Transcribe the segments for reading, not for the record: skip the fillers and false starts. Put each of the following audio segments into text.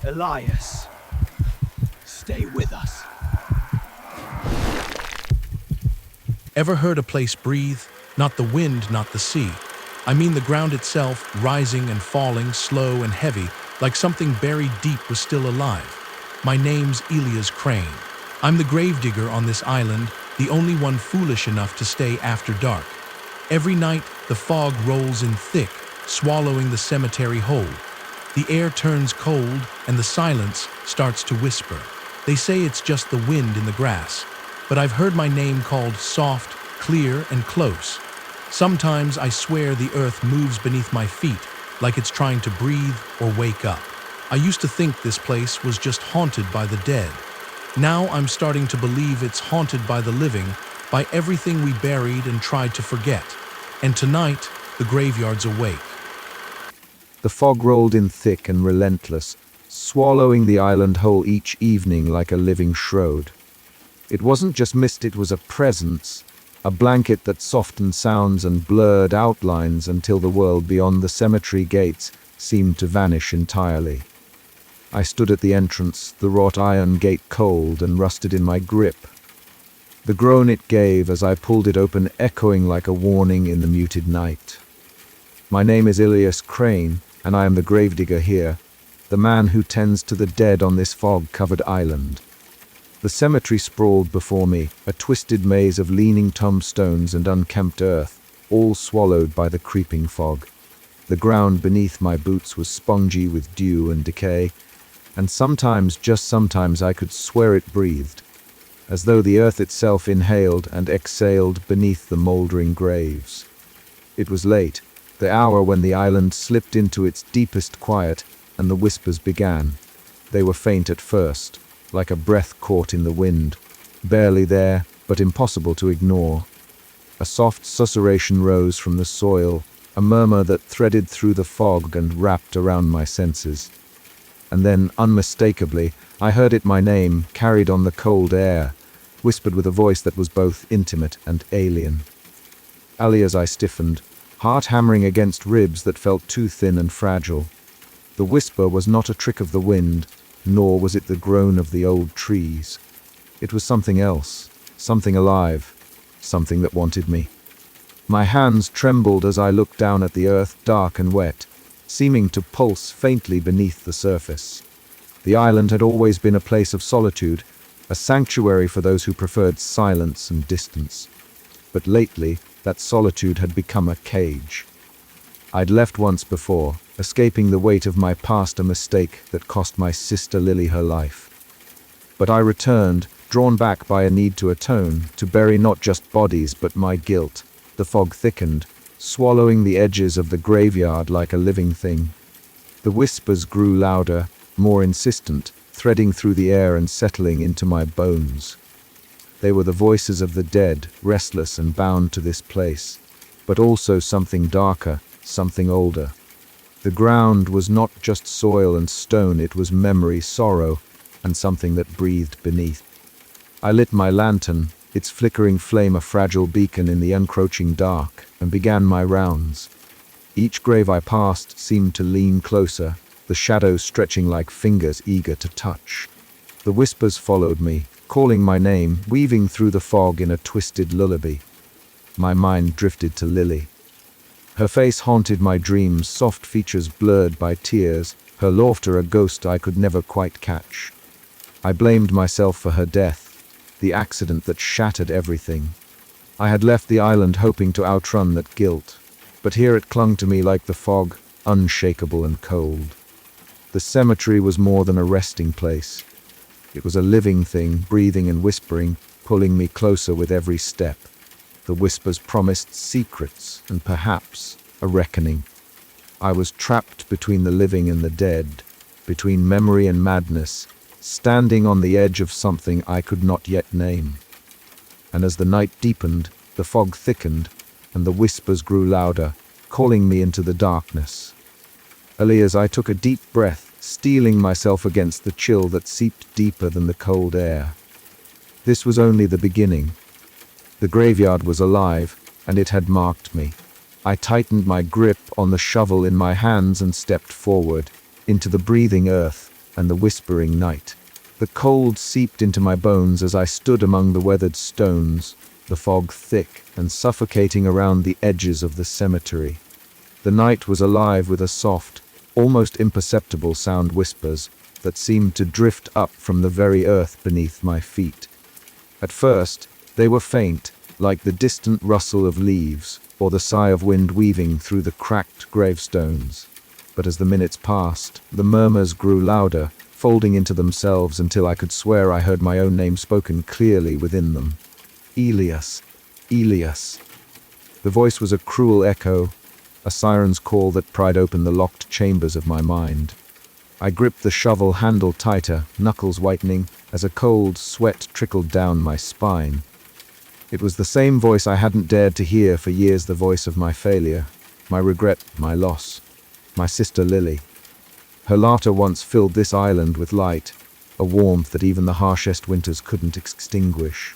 Elias, stay with us. Ever heard a place breathe? Not the wind, not the sea. I mean the ground itself, rising and falling, slow and heavy, like something buried deep was still alive. My name's Elias Crane. I'm the gravedigger on this island, the only one foolish enough to stay after dark. Every night, the fog rolls in thick, swallowing the cemetery whole. The air turns cold, and the silence starts to whisper. They say it's just the wind in the grass, but I've heard my name called soft, clear, and close. Sometimes I swear the earth moves beneath my feet, like it's trying to breathe or wake up. I used to think this place was just haunted by the dead. Now I'm starting to believe it's haunted by the living, by everything we buried and tried to forget. And tonight, the graveyard's awake. The fog rolled in thick and relentless, swallowing the island whole each evening like a living shroud. It wasn't just mist, it was a presence, a blanket that softened sounds and blurred outlines until the world beyond the cemetery gates seemed to vanish entirely. I stood at the entrance, the wrought iron gate cold and rusted in my grip. The groan it gave as I pulled it open echoing like a warning in the muted night. My name is Elias Crane, and I am the gravedigger here, the man who tends to the dead on this fog-covered island. The cemetery sprawled before me, a twisted maze of leaning tombstones and unkempt earth, all swallowed by the creeping fog. The ground beneath my boots was spongy with dew and decay, and sometimes, just sometimes, I could swear it breathed, as though the earth itself inhaled and exhaled beneath the mouldering graves. It was late, the hour when the island slipped into its deepest quiet, and the whispers began. They were faint at first, like a breath caught in the wind, barely there, but impossible to ignore. A soft susurration rose from the soil, a murmur that threaded through the fog and wrapped around my senses. And then, unmistakably, I heard it, my name, carried on the cold air, whispered with a voice that was both intimate and alien. Elias, I stiffened, heart hammering against ribs that felt too thin and fragile. The whisper was not a trick of the wind, nor was it the groan of the old trees. It was something else, something alive, something that wanted me. My hands trembled as I looked down at the earth, dark and wet, seeming to pulse faintly beneath the surface. The island had always been a place of solitude, a sanctuary for those who preferred silence and distance. But lately, that solitude had become a cage. I'd left once before, escaping the weight of my past, a mistake that cost my sister Lily her life. But I returned, drawn back by a need to atone, to bury not just bodies but my guilt. The fog thickened, swallowing the edges of the graveyard like a living thing. The whispers grew louder, more insistent, threading through the air and settling into my bones. They were the voices of the dead, restless and bound to this place, but also something darker, something older. The ground was not just soil and stone, it was memory, sorrow, and something that breathed beneath. I lit my lantern, its flickering flame a fragile beacon in the encroaching dark, and began my rounds. Each grave I passed seemed to lean closer, the shadows stretching like fingers eager to touch. The whispers followed me, calling my name, weaving through the fog in a twisted lullaby. My mind drifted to Lily. Her face haunted my dreams, soft features blurred by tears, her laughter a ghost I could never quite catch. I blamed myself for her death, the accident that shattered everything. I had left the island hoping to outrun that guilt, but here it clung to me like the fog, unshakable and cold. The cemetery was more than a resting place. It was a living thing, breathing and whispering, pulling me closer with every step. The whispers promised secrets and perhaps a reckoning. I was trapped between the living and the dead, between memory and madness, standing on the edge of something I could not yet name. And as the night deepened, the fog thickened, and the whispers grew louder, calling me into the darkness. Elias, I took a deep breath, steeling myself against the chill that seeped deeper than the cold air. This was only the beginning. The graveyard was alive, and it had marked me. I tightened my grip on the shovel in my hands and stepped forward, into the breathing earth, and the whispering night. The cold seeped into my bones as I stood among the weathered stones, the fog thick and suffocating around the edges of the cemetery. The night was alive with a soft, almost imperceptible sound whispers that seemed to drift up from the very earth beneath my feet. At first, they were faint, like the distant rustle of leaves or the sigh of wind weaving through the cracked gravestones. But as the minutes passed, the murmurs grew louder, folding into themselves until I could swear I heard my own name spoken clearly within them. Elias, Elias. The voice was a cruel echo, a siren's call that pried open the locked chambers of my mind. I gripped the shovel handle tighter, knuckles whitening, as a cold sweat trickled down my spine. It was the same voice I hadn't dared to hear for years, the voice of my failure, my regret, my loss, my sister Lily. Her laughter once filled this island with light, a warmth that even the harshest winters couldn't extinguish.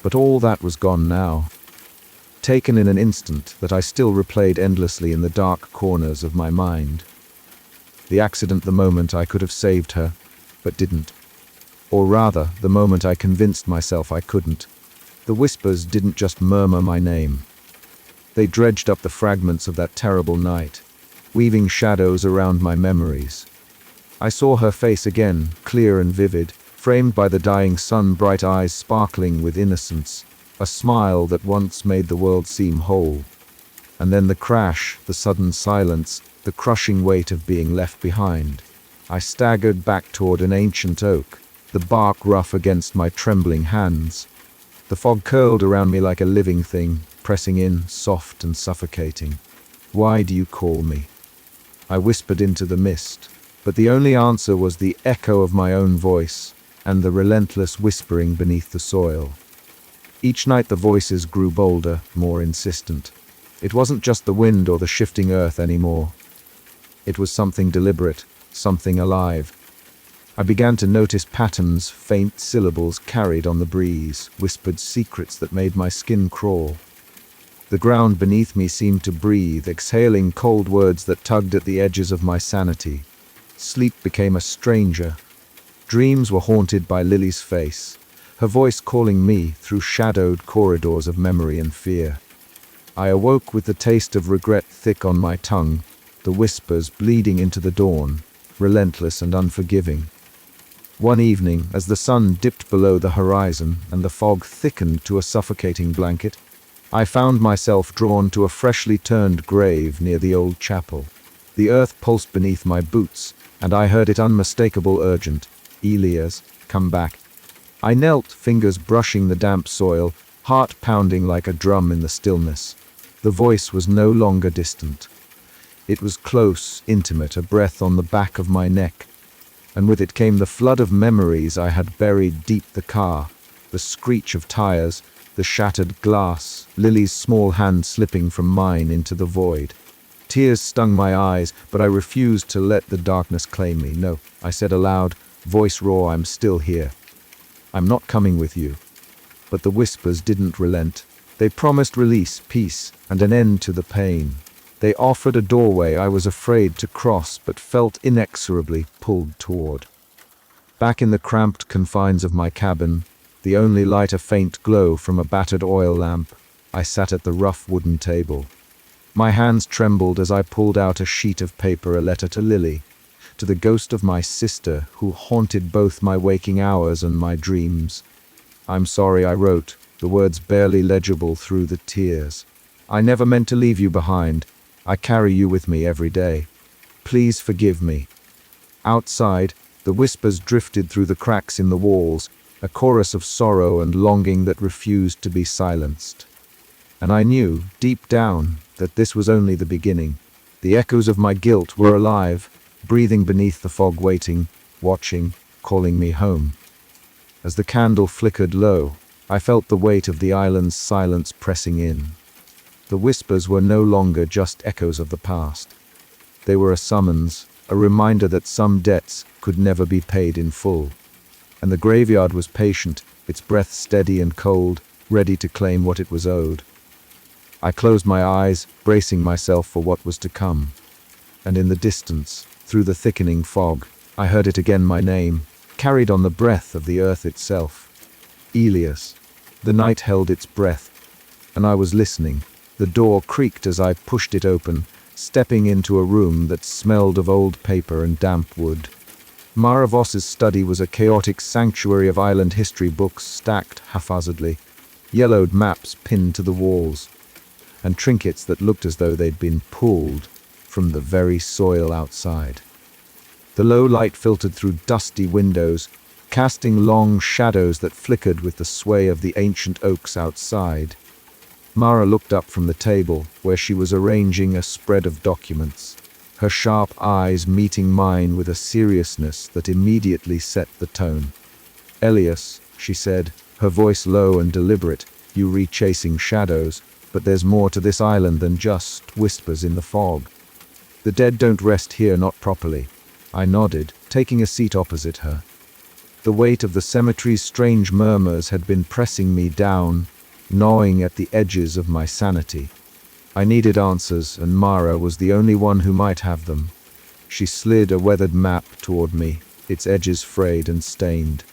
But all that was gone now, taken in an instant that I still replayed endlessly in the dark corners of my mind. The accident, the moment I could have saved her, but didn't. Or rather, the moment I convinced myself I couldn't. The whispers didn't just murmur my name. They dredged up the fragments of that terrible night, weaving shadows around my memories. I saw her face again, clear and vivid, framed by the dying sun, bright eyes sparkling with innocence, a smile that once made the world seem whole. And then the crash, the sudden silence, the crushing weight of being left behind. I staggered back toward an ancient oak, the bark rough against my trembling hands. The fog curled around me like a living thing, pressing in, soft and suffocating. "Why do you call me?" I whispered into the mist, but the only answer was the echo of my own voice and the relentless whispering beneath the soil. Each night the voices grew bolder, more insistent. It wasn't just the wind or the shifting earth anymore. It was something deliberate, something alive. I began to notice patterns, faint syllables carried on the breeze, whispered secrets that made my skin crawl. The ground beneath me seemed to breathe, exhaling cold words that tugged at the edges of my sanity. Sleep became a stranger. Dreams were haunted by Lily's face, her voice calling me through shadowed corridors of memory and fear. I awoke with the taste of regret thick on my tongue, the whispers bleeding into the dawn, relentless and unforgiving. One evening, as the sun dipped below the horizon and the fog thickened to a suffocating blanket, I found myself drawn to a freshly turned grave near the old chapel. The earth pulsed beneath my boots, and I heard it unmistakable, urgent. "Elias, come back." I knelt, fingers brushing the damp soil, heart pounding like a drum in the stillness. The voice was no longer distant. It was close, intimate, a breath on the back of my neck. And with it came the flood of memories I had buried deep the car, the screech of tires, the shattered glass, Lily's small hand slipping from mine into the void. Tears stung my eyes, but I refused to let the darkness claim me. "No," I said aloud, voice raw, "I'm still here. I'm not coming with you." But the whispers didn't relent. They promised release, peace, and an end to the pain. They offered a doorway I was afraid to cross but felt inexorably pulled toward. Back in the cramped confines of my cabin, the only light a faint glow from a battered oil lamp, I sat at the rough wooden table. My hands trembled as I pulled out a sheet of paper, a letter to Lily, to the ghost of my sister who haunted both my waking hours and my dreams. "I'm sorry," I wrote, the words barely legible through the tears. "I never meant to leave you behind. I carry you with me every day. Please forgive me." Outside, the whispers drifted through the cracks in the walls, a chorus of sorrow and longing that refused to be silenced. And I knew, deep down, that this was only the beginning. The echoes of my guilt were alive, breathing beneath the fog, waiting, watching, calling me home. As the candle flickered low, I felt the weight of the island's silence pressing in. The whispers were no longer just echoes of the past. They were a summons, a reminder that some debts could never be paid in full. And the graveyard was patient, its breath steady and cold, ready to claim what it was owed. I closed my eyes, bracing myself for what was to come. And in the distance, through the thickening fog, I heard it again, my name, carried on the breath of the earth itself. Elias. The night held its breath, and I was listening. The door creaked as I pushed it open, stepping into a room that smelled of old paper and damp wood. Mara Voss's study was a chaotic sanctuary of island history books stacked haphazardly, yellowed maps pinned to the walls, and trinkets that looked as though they'd been pulled from the very soil outside. The low light filtered through dusty windows, casting long shadows that flickered with the sway of the ancient oaks outside. Mara looked up from the table, where she was arranging a spread of documents, her sharp eyes meeting mine with a seriousness that immediately set the tone. "Elias," she said, her voice low and deliberate, "you rechasing shadows, but there's more to this island than just whispers in the fog. The dead don't rest here, not properly." I nodded, taking a seat opposite her. The weight of the cemetery's strange murmurs had been pressing me down, gnawing at the edges of my sanity. I needed answers, and Mara was the only one who might have them. She slid a weathered map toward me, its edges frayed and stained.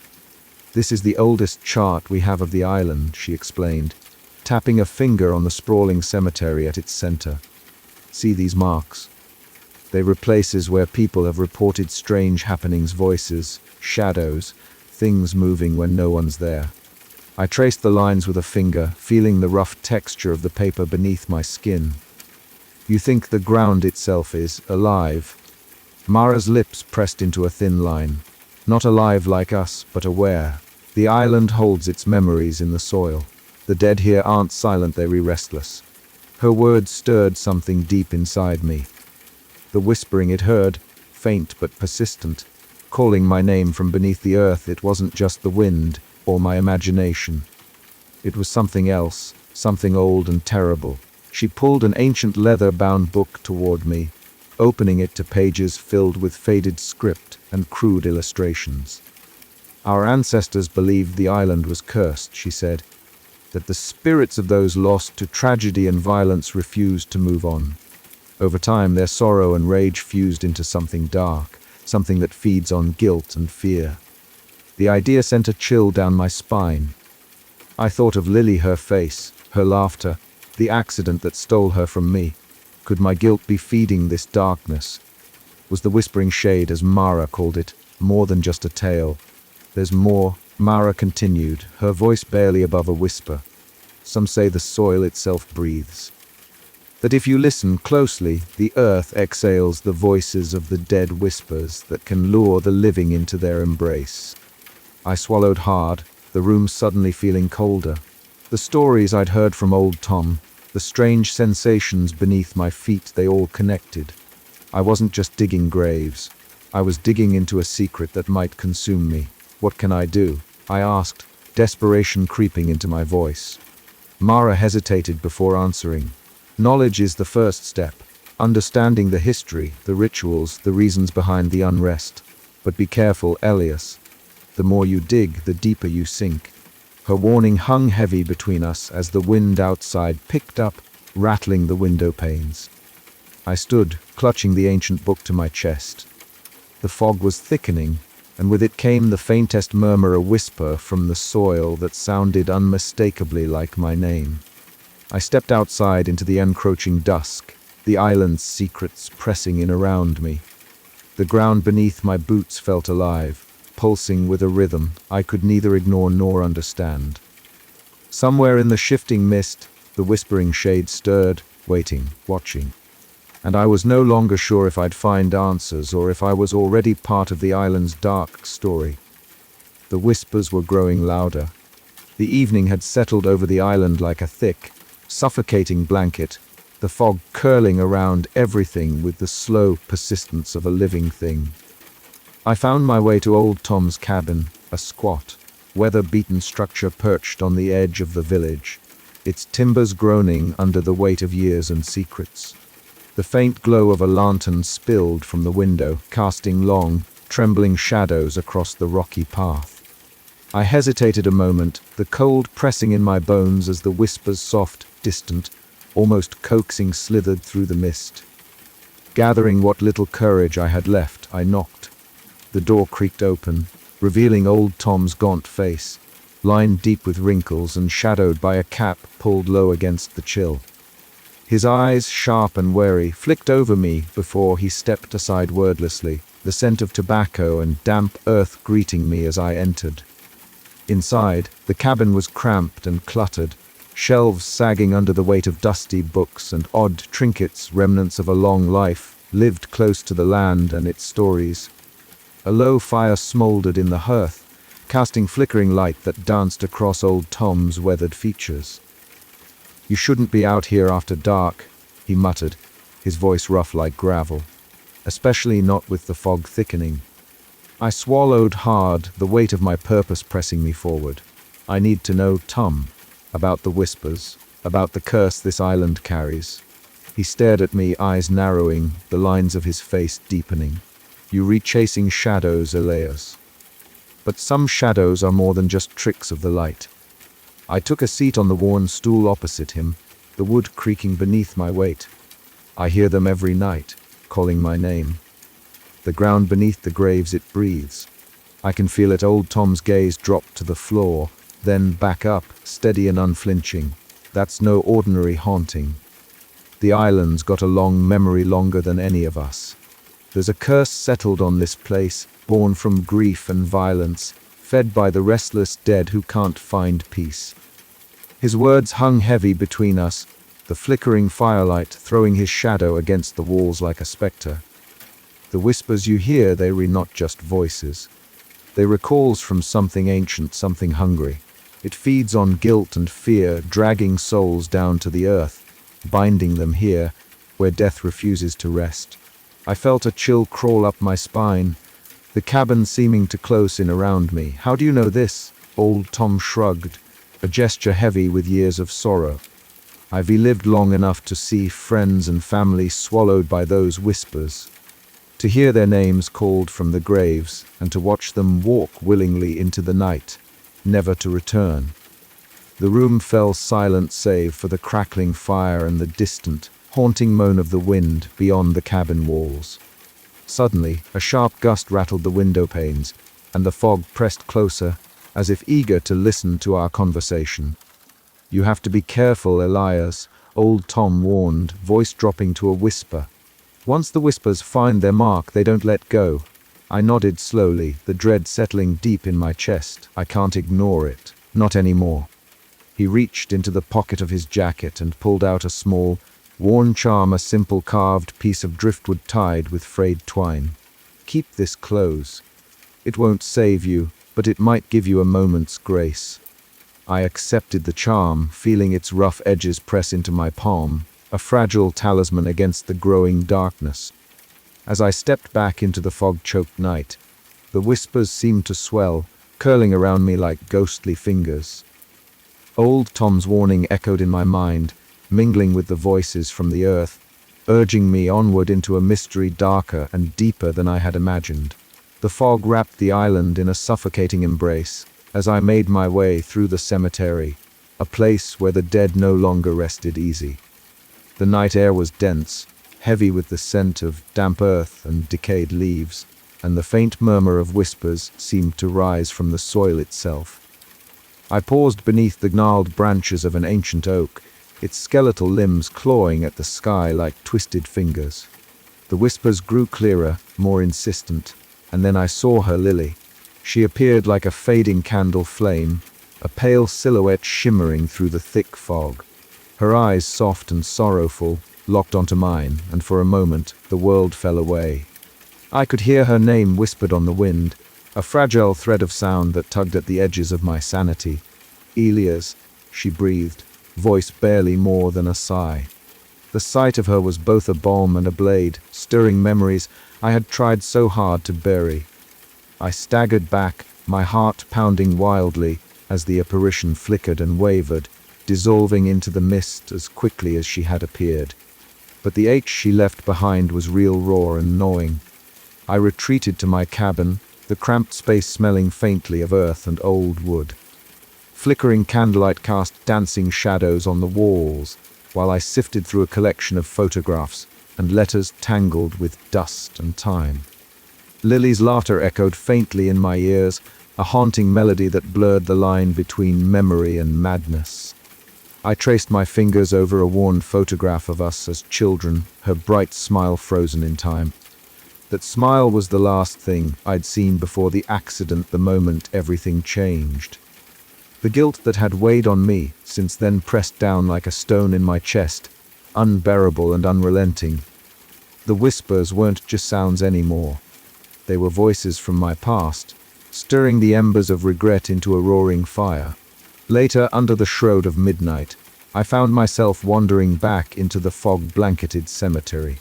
"This is the oldest chart we have of the island," she explained, tapping a finger on the sprawling cemetery at its center. "See these marks? They were places where people have reported strange happenings, voices, shadows, things moving when no one's there." I traced the lines with a finger, feeling the rough texture of the paper beneath my skin. "You think the ground itself is alive?" Mara's lips pressed into a thin line. "Not alive like us, but aware. The island holds its memories in the soil. The dead here aren't silent, they're restless." Her words stirred something deep inside me. The whispering it heard, faint but persistent, calling my name from beneath the earth, it wasn't just the wind or my imagination. It was something else, something old and terrible. She pulled an ancient leather-bound book toward me, opening it to pages filled with faded script and crude illustrations. "Our ancestors believed the island was cursed," she said, "that the spirits of those lost to tragedy and violence refused to move on. Over time, their sorrow and rage fused into something dark, something that feeds on guilt and fear." The idea sent a chill down my spine. I thought of Lily, her face, her laughter, the accident that stole her from me. Could my guilt be feeding this darkness? Was the whispering shade, as Mara called it, more than just a tale? "There's more," Mara continued, her voice barely above a whisper. "Some say the soil itself breathes. That if you listen closely, the earth exhales the voices of the dead, whispers that can lure the living into their embrace." I swallowed hard, the room suddenly feeling colder. The stories I'd heard from old Tom, the strange sensations beneath my feet, they all connected. I wasn't just digging graves. I was digging into a secret that might consume me. "What can I do?" I asked, desperation creeping into my voice. Mara hesitated before answering. "Knowledge is the first step. Understanding the history, the rituals, the reasons behind the unrest. But be careful, Elias. The more you dig, the deeper you sink." Her warning hung heavy between us as the wind outside picked up, rattling the window panes. I stood, clutching the ancient book to my chest. The fog was thickening, and with it came the faintest murmur, a whisper from the soil that sounded unmistakably like my name. I stepped outside into the encroaching dusk, the island's secrets pressing in around me. The ground beneath my boots felt alive, pulsing with a rhythm I could neither ignore nor understand. Somewhere in the shifting mist, the whispering shade stirred, waiting, watching. And I was no longer sure if I'd find answers or if I was already part of the island's dark story. The whispers were growing louder. The evening had settled over the island like a thick, suffocating blanket, the fog curling around everything with the slow persistence of a living thing. I found my way to old Tom's cabin, a squat, weather-beaten structure perched on the edge of the village, its timbers groaning under the weight of years and secrets. The faint glow of a lantern spilled from the window, casting long, trembling shadows across the rocky path. I hesitated a moment, the cold pressing in my bones as the whispers, soft, distant, almost coaxing, slithered through the mist. Gathering what little courage I had left, I knocked. The door creaked open, revealing old Tom's gaunt face, lined deep with wrinkles and shadowed by a cap pulled low against the chill. His eyes, sharp and wary, flicked over me before he stepped aside wordlessly, the scent of tobacco and damp earth greeting me as I entered. Inside, the cabin was cramped and cluttered, shelves sagging under the weight of dusty books and odd trinkets, remnants of a long life, lived close to the land and its stories. A low fire smoldered in the hearth, casting flickering light that danced across old Tom's weathered features. "You shouldn't be out here after dark," he muttered, his voice rough like gravel, especially not with the fog thickening. I swallowed hard, the weight of my purpose pressing me forward. I need to know Tom, about the whispers, about the curse this island carries. He stared at me, eyes narrowing, the lines of his face deepening. "You rechasing shadows, Elias. But some shadows are more than just tricks of the light." I took a seat on the worn stool opposite him, the wood creaking beneath my weight. "I hear them every night, calling my name. The ground beneath the graves it breathes. I can feel it." Old Tom's gaze dropped to the floor, then back up, steady and unflinching. "That's no ordinary haunting. The island's got a long memory, longer than any of us. There's a curse settled on this place, born from grief and violence, fed by the restless dead who can't find peace." His words hung heavy between us, the flickering firelight throwing his shadow against the walls like a spectre. "The whispers you hear, they are not just voices. They recalls from something ancient, something hungry. It feeds on guilt and fear, dragging souls down to the earth, binding them here, where death refuses to rest." I felt a chill crawl up my spine, the cabin seeming to close in around me. "How do you know this?" Old Tom shrugged, a gesture heavy with years of sorrow. "I've lived long enough to see friends and family swallowed by those whispers, to hear their names called from the graves, and to watch them walk willingly into the night, never to return." The room fell silent save for the crackling fire and the distant, haunting moan of the wind beyond the cabin walls. Suddenly, a sharp gust rattled the window panes, and the fog pressed closer, as if eager to listen to our conversation. "You have to be careful, Elias," old Tom warned, voice dropping to a whisper. "Once the whispers find their mark, they don't let go." I nodded slowly, the dread settling deep in my chest. "I can't ignore it. Not anymore." He reached into the pocket of his jacket and pulled out a small, worn charm, a simple carved piece of driftwood tied with frayed twine. "Keep this close. It won't save you, but it might give you a moment's grace." I accepted the charm, feeling its rough edges press into my palm, a fragile talisman against the growing darkness. As I stepped back into the fog-choked night, the whispers seemed to swell, curling around me like ghostly fingers. Old Tom's warning echoed in my mind, mingling with the voices from the earth, urging me onward into a mystery darker and deeper than I had imagined. The fog wrapped the island in a suffocating embrace as I made my way through the cemetery, a place where the dead no longer rested easy. The night air was dense, heavy with the scent of damp earth and decayed leaves, and the faint murmur of whispers seemed to rise from the soil itself. I paused beneath the gnarled branches of an ancient oak, its skeletal limbs clawing at the sky like twisted fingers. The whispers grew clearer, more insistent, and then I saw her, Lily. She appeared like a fading candle flame, a pale silhouette shimmering through the thick fog. Her eyes, soft and sorrowful, locked onto mine, and for a moment the world fell away. I could hear her name whispered on the wind, a fragile thread of sound that tugged at the edges of my sanity. "Elias," she breathed, voice barely more than a sigh. The sight of her was both a balm and a blade, stirring memories I had tried so hard to bury. I staggered back, my heart pounding wildly as the apparition flickered and wavered, dissolving into the mist as quickly as she had appeared. But the ache she left behind was real, raw and gnawing. I retreated to my cabin, the cramped space smelling faintly of earth and old wood. Flickering candlelight cast dancing shadows on the walls, while I sifted through a collection of photographs and letters tangled with dust and time. Lily's laughter echoed faintly in my ears, a haunting melody that blurred the line between memory and madness. I traced my fingers over a worn photograph of us as children, her bright smile frozen in time. That smile was the last thing I'd seen before the accident, the moment everything changed. The guilt that had weighed on me since then pressed down like a stone in my chest, unbearable and unrelenting. The whispers weren't just sounds anymore. They were voices from my past, stirring the embers of regret into a roaring fire. Later, under the shroud of midnight, I found myself wandering back into the fog-blanketed cemetery.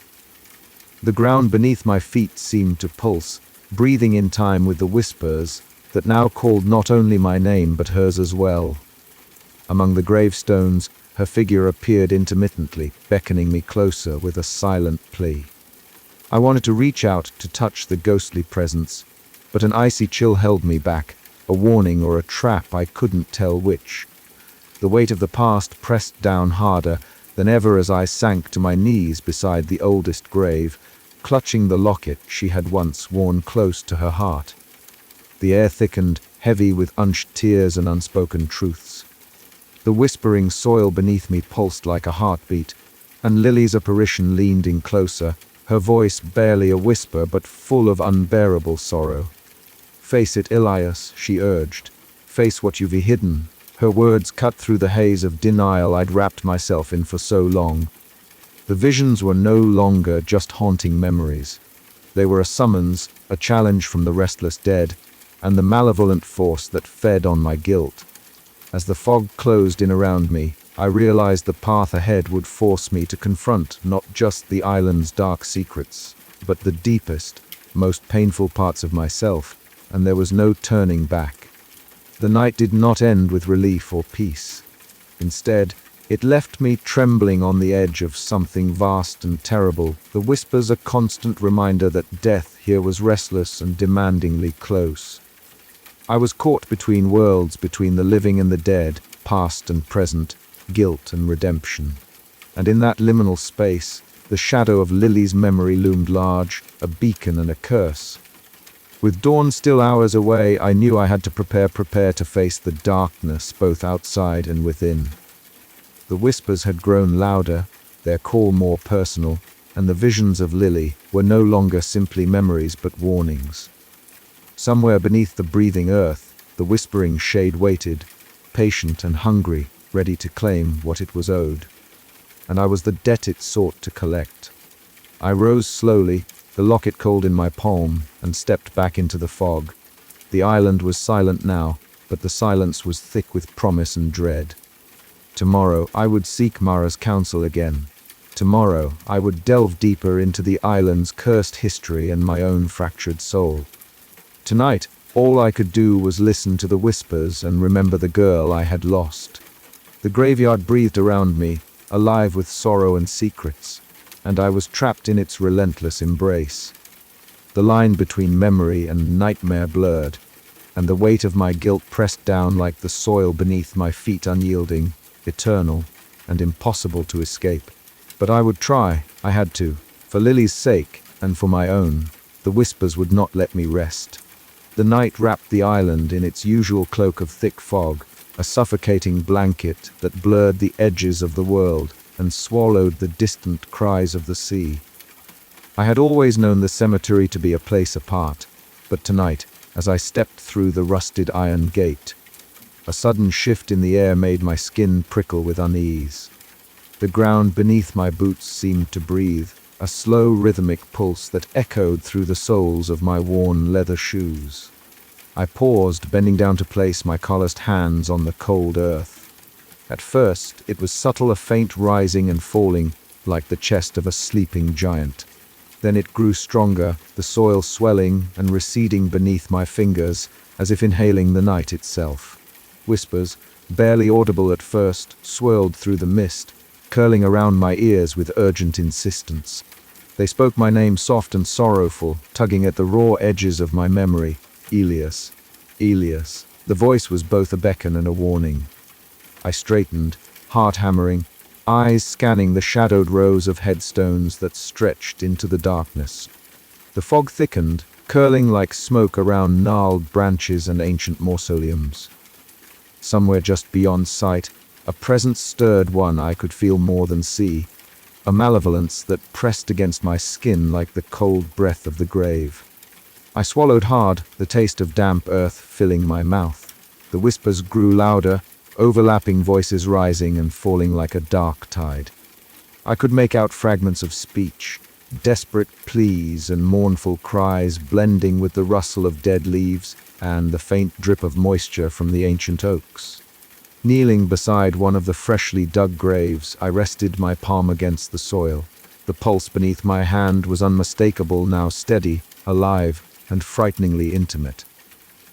The ground beneath my feet seemed to pulse, breathing in time with the whispers that now called not only my name but hers as well. Among the gravestones, her figure appeared intermittently, beckoning me closer with a silent plea. I wanted to reach out to touch the ghostly presence, but an icy chill held me back, a warning or a trap, I couldn't tell which. The weight of the past pressed down harder than ever as I sank to my knees beside the oldest grave, clutching the locket she had once worn close to her heart. The air thickened, heavy with unshed tears and unspoken truths. The whispering soil beneath me pulsed like a heartbeat, and Lily's apparition leaned in closer, her voice barely a whisper but full of unbearable sorrow. "Face it, Elias," she urged. "Face what you've hidden." Her words cut through the haze of denial I'd wrapped myself in for so long. The visions were no longer just haunting memories. They were a summons, a challenge from the restless dead, and the malevolent force that fed on my guilt. As the fog closed in around me, I realized the path ahead would force me to confront not just the island's dark secrets, but the deepest, most painful parts of myself, and there was no turning back. The night did not end with relief or peace. Instead, it left me trembling on the edge of something vast and terrible, the whispers a constant reminder that death here was restless and demandingly close. I was caught between worlds, between the living and the dead, past and present, guilt and redemption. And in that liminal space, the shadow of Lily's memory loomed large, a beacon and a curse. With dawn still hours away, I knew I had to prepare to face the darkness both outside and within. The whispers had grown louder, their call more personal, and the visions of Lily were no longer simply memories but warnings. Somewhere beneath the breathing earth, the whispering shade waited, patient and hungry, ready to claim what it was owed. And I was the debt it sought to collect. I rose slowly, the locket cold in my palm, and stepped back into the fog. The island was silent now, but the silence was thick with promise and dread. Tomorrow I would seek Mara's counsel again. Tomorrow I would delve deeper into the island's cursed history and my own fractured soul. Tonight, all I could do was listen to the whispers and remember the girl I had lost. The graveyard breathed around me, alive with sorrow and secrets, and I was trapped in its relentless embrace. The line between memory and nightmare blurred, and the weight of my guilt pressed down like the soil beneath my feet, unyielding, eternal, and impossible to escape. But I would try, I had to. For Lily's sake, and for my own, the whispers would not let me rest. The night wrapped the island in its usual cloak of thick fog, a suffocating blanket that blurred the edges of the world and swallowed the distant cries of the sea. I had always known the cemetery to be a place apart, but tonight, as I stepped through the rusted iron gate, a sudden shift in the air made my skin prickle with unease. The ground beneath my boots seemed to breathe, a slow rhythmic pulse that echoed through the soles of my worn leather shoes. I paused, bending down to place my calloused hands on the cold earth. At first, it was subtle, a faint rising and falling, like the chest of a sleeping giant. Then it grew stronger, the soil swelling and receding beneath my fingers, as if inhaling the night itself. Whispers, barely audible at first, swirled through the mist, curling around my ears with urgent insistence. They spoke my name soft and sorrowful, tugging at the raw edges of my memory. Elias. Elias. The voice was both a beckon and a warning. I straightened, heart hammering, eyes scanning the shadowed rows of headstones that stretched into the darkness. The fog thickened, curling like smoke around gnarled branches and ancient mausoleums. Somewhere just beyond sight, a presence stirred one I could feel more than see, a malevolence that pressed against my skin like the cold breath of the grave. I swallowed hard, the taste of damp earth filling my mouth. The whispers grew louder, overlapping voices rising and falling like a dark tide. I could make out fragments of speech, desperate pleas and mournful cries blending with the rustle of dead leaves and the faint drip of moisture from the ancient oaks. Kneeling beside one of the freshly dug graves, I rested my palm against the soil. The pulse beneath my hand was unmistakable, now steady, alive, and frighteningly intimate.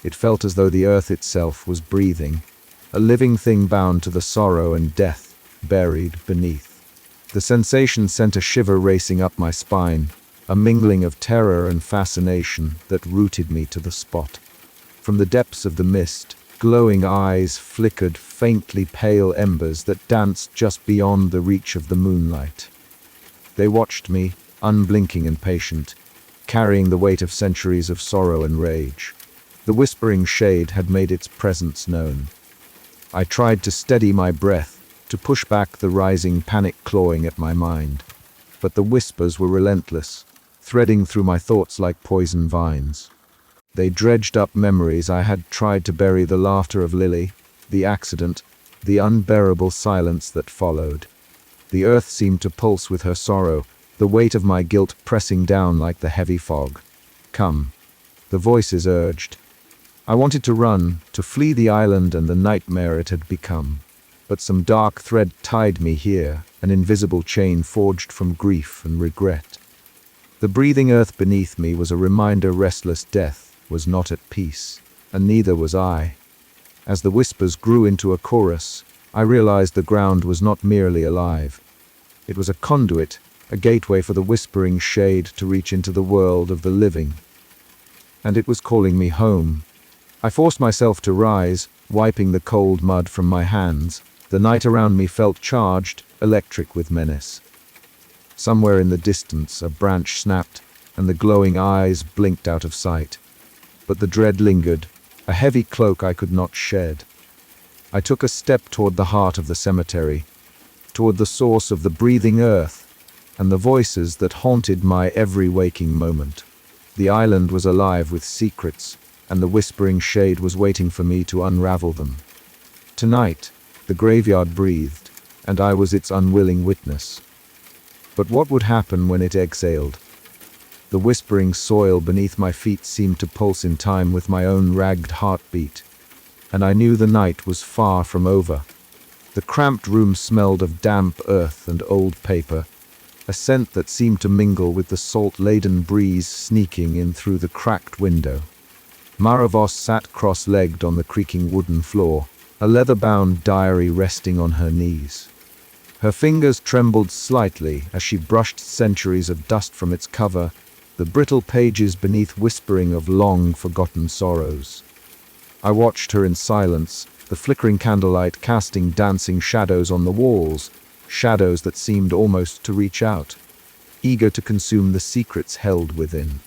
It felt as though the earth itself was breathing, a living thing bound to the sorrow and death buried beneath. The sensation sent a shiver racing up my spine, a mingling of terror and fascination that rooted me to the spot. From the depths of the mist, glowing eyes flickered faintly pale embers that danced just beyond the reach of the moonlight. They watched me, unblinking and patient, carrying the weight of centuries of sorrow and rage. The whispering shade had made its presence known. I tried to steady my breath, to push back the rising panic clawing at my mind. But the whispers were relentless, threading through my thoughts like poison vines. They dredged up memories I had tried to bury, the laughter of Lily, the accident, the unbearable silence that followed. The earth seemed to pulse with her sorrow, the weight of my guilt pressing down like the heavy fog. Come, the voices urged. I wanted to run, to flee the island and the nightmare it had become. But some dark thread tied me here, an invisible chain forged from grief and regret. The breathing earth beneath me was a reminder restless death was not at peace, and neither was I. As the whispers grew into a chorus, I realized the ground was not merely alive. It was a conduit, a gateway for the whispering shade to reach into the world of the living. And it was calling me home. I forced myself to rise, wiping the cold mud from my hands. The night around me felt charged, electric with menace. Somewhere in the distance, a branch snapped, and the glowing eyes blinked out of sight. But the dread lingered, a heavy cloak I could not shed. I took a step toward the heart of the cemetery, toward the source of the breathing earth, and the voices that haunted my every waking moment. The island was alive with secrets, and the whispering shade was waiting for me to unravel them. Tonight, the graveyard breathed, and I was its unwilling witness. But what would happen when it exhaled? The whispering soil beneath my feet seemed to pulse in time with my own ragged heartbeat, and I knew the night was far from over. The cramped room smelled of damp earth and old paper, a scent that seemed to mingle with the salt-laden breeze sneaking in through the cracked window. Maravos sat cross-legged on the creaking wooden floor, a leather-bound diary resting on her knees. Her fingers trembled slightly as she brushed centuries of dust from its cover, the brittle pages beneath whispering of long-forgotten sorrows. I watched her in silence, the flickering candlelight casting dancing shadows on the walls, shadows that seemed almost to reach out, eager to consume the secrets held within.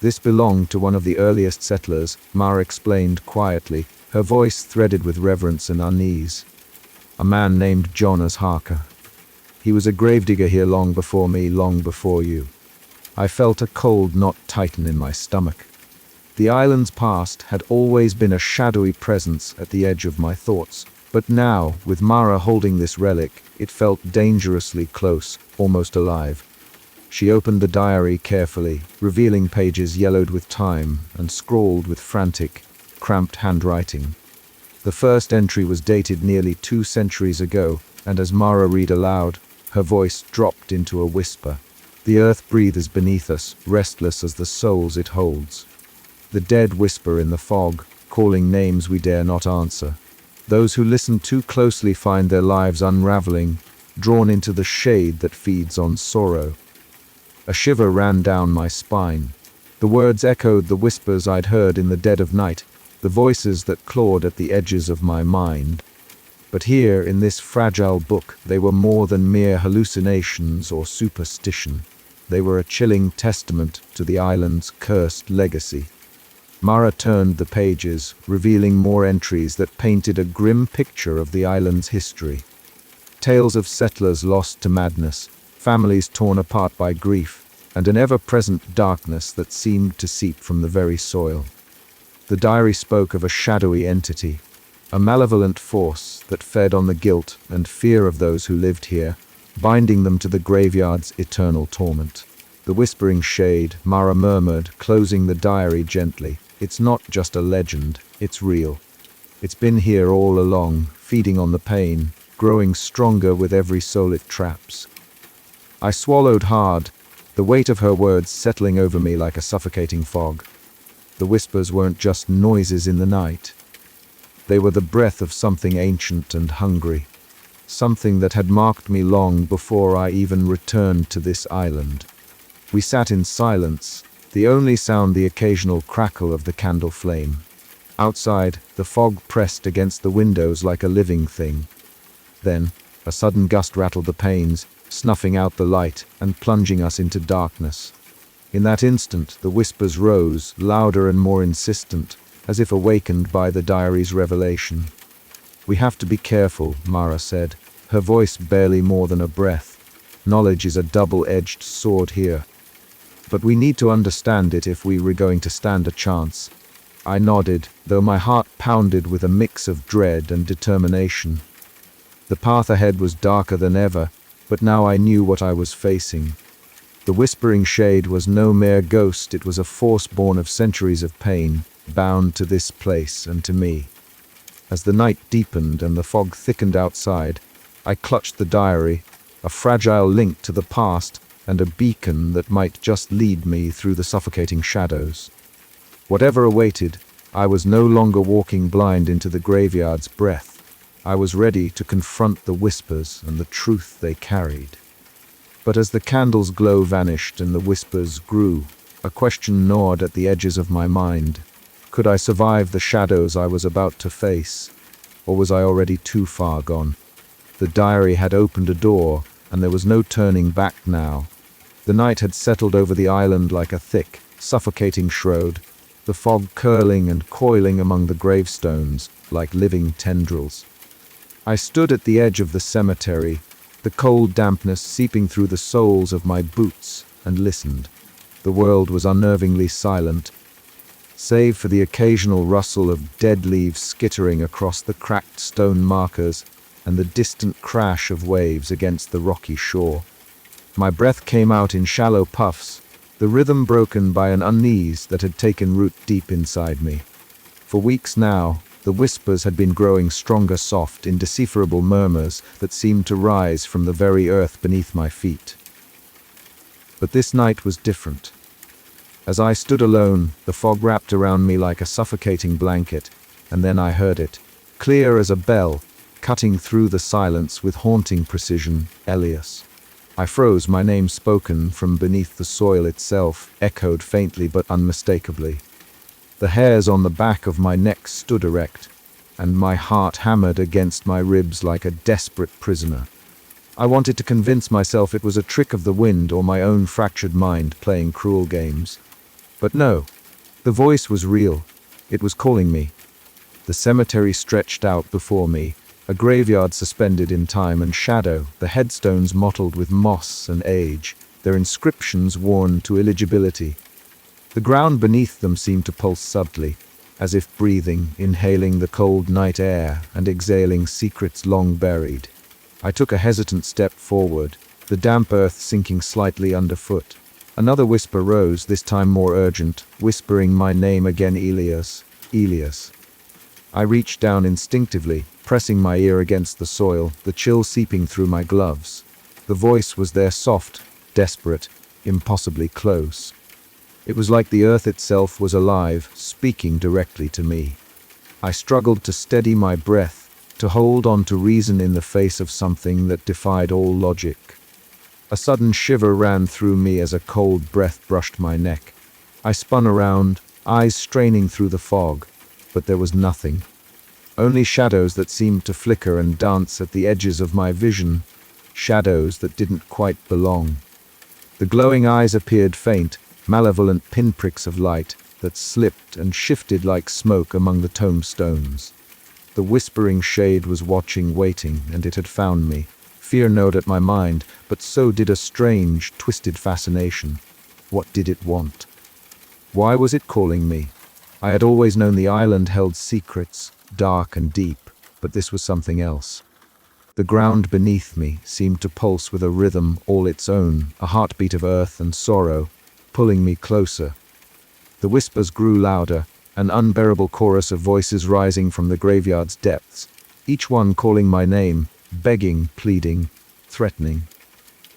This belonged to one of the earliest settlers, Mara explained quietly, her voice threaded with reverence and unease. A man named Jonas Harker. He was a gravedigger here long before me, long before you. I felt a cold knot tighten in my stomach. The island's past had always been a shadowy presence at the edge of my thoughts, but now, with Mara holding this relic, it felt dangerously close, almost alive. She opened the diary carefully, revealing pages yellowed with time and scrawled with frantic, cramped handwriting. The first entry was dated nearly 2 centuries ago, and as Mara read aloud, her voice dropped into a whisper. The earth breathes beneath us, restless as the souls it holds. The dead whisper in the fog, calling names we dare not answer. Those who listen too closely find their lives unraveling, drawn into the shade that feeds on sorrow. A shiver ran down my spine. The words echoed the whispers I'd heard in the dead of night, the voices that clawed at the edges of my mind. But here, in this fragile book, they were more than mere hallucinations or superstition. They were a chilling testament to the island's cursed legacy. Mara turned the pages, revealing more entries that painted a grim picture of the island's history. Tales of settlers lost to madness, families torn apart by grief, and an ever-present darkness that seemed to seep from the very soil. The diary spoke of a shadowy entity, a malevolent force that fed on the guilt and fear of those who lived here, binding them to the graveyard's eternal torment. The whispering shade, Mara murmured, closing the diary gently. It's not just a legend, it's real. It's been here all along, feeding on the pain, growing stronger with every soul it traps. I swallowed hard, the weight of her words settling over me like a suffocating fog. The whispers weren't just noises in the night. They were the breath of something ancient and hungry, something that had marked me long before I even returned to this island. We sat in silence, the only sound the occasional crackle of the candle flame. Outside, the fog pressed against the windows like a living thing. Then, a sudden gust rattled the panes, snuffing out the light and plunging us into darkness. In that instant, the whispers rose, louder and more insistent, as if awakened by the diary's revelation. "We have to be careful," Mara said, her voice barely more than a breath. "Knowledge is a double-edged sword here. But we need to understand it if we were going to stand a chance." I nodded, though my heart pounded with a mix of dread and determination. The path ahead was darker than ever, but now I knew what I was facing. The whispering shade was no mere ghost, it was a force born of centuries of pain, bound to this place and to me. As the night deepened and the fog thickened outside, I clutched the diary, a fragile link to the past and a beacon that might just lead me through the suffocating shadows. Whatever awaited, I was no longer walking blind into the graveyard's breath. I was ready to confront the whispers and the truth they carried. But as the candle's glow vanished and the whispers grew, a question gnawed at the edges of my mind. Could I survive the shadows I was about to face? Or was I already too far gone? The diary had opened a door, and there was no turning back now. The night had settled over the island like a thick, suffocating shroud, the fog curling and coiling among the gravestones like living tendrils. I stood at the edge of the cemetery, the cold dampness seeping through the soles of my boots, and listened. The world was unnervingly silent, save for the occasional rustle of dead leaves skittering across the cracked stone markers and the distant crash of waves against the rocky shore. My breath came out in shallow puffs, the rhythm broken by an unease that had taken root deep inside me. For weeks now, the whispers had been growing stronger, soft, indecipherable murmurs that seemed to rise from the very earth beneath my feet. But this night was different. As I stood alone, the fog wrapped around me like a suffocating blanket, and then I heard it, clear as a bell, cutting through the silence with haunting precision, "Elias." I froze, my name spoken from beneath the soil itself, echoed faintly but unmistakably. The hairs on the back of my neck stood erect, and my heart hammered against my ribs like a desperate prisoner. I wanted to convince myself it was a trick of the wind or my own fractured mind playing cruel games. But no, the voice was real. It was calling me. The cemetery stretched out before me, a graveyard suspended in time and shadow, the headstones mottled with moss and age, their inscriptions worn to illegibility. The ground beneath them seemed to pulse subtly, as if breathing, inhaling the cold night air and exhaling secrets long buried. I took a hesitant step forward, the damp earth sinking slightly underfoot. Another whisper rose, this time more urgent, whispering my name again, "Elias, Elias." I reached down instinctively, pressing my ear against the soil, the chill seeping through my gloves. The voice was there, soft, desperate, impossibly close. It was like the earth itself was alive, speaking directly to me. I struggled to steady my breath, to hold on to reason in the face of something that defied all logic. A sudden shiver ran through me as a cold breath brushed my neck. I spun around, eyes straining through the fog, but there was nothing. Only shadows that seemed to flicker and dance at the edges of my vision, shadows that didn't quite belong. The glowing eyes appeared faint, malevolent pinpricks of light that slipped and shifted like smoke among the tombstones. The whispering shade was watching, waiting, and it had found me. Fear gnawed at my mind, but so did a strange, twisted fascination. What did it want? Why was it calling me? I had always known the island held secrets, dark and deep, but this was something else. The ground beneath me seemed to pulse with a rhythm all its own, a heartbeat of earth and sorrow, pulling me closer. The whispers grew louder, an unbearable chorus of voices rising from the graveyard's depths, each one calling my name, begging, pleading, threatening.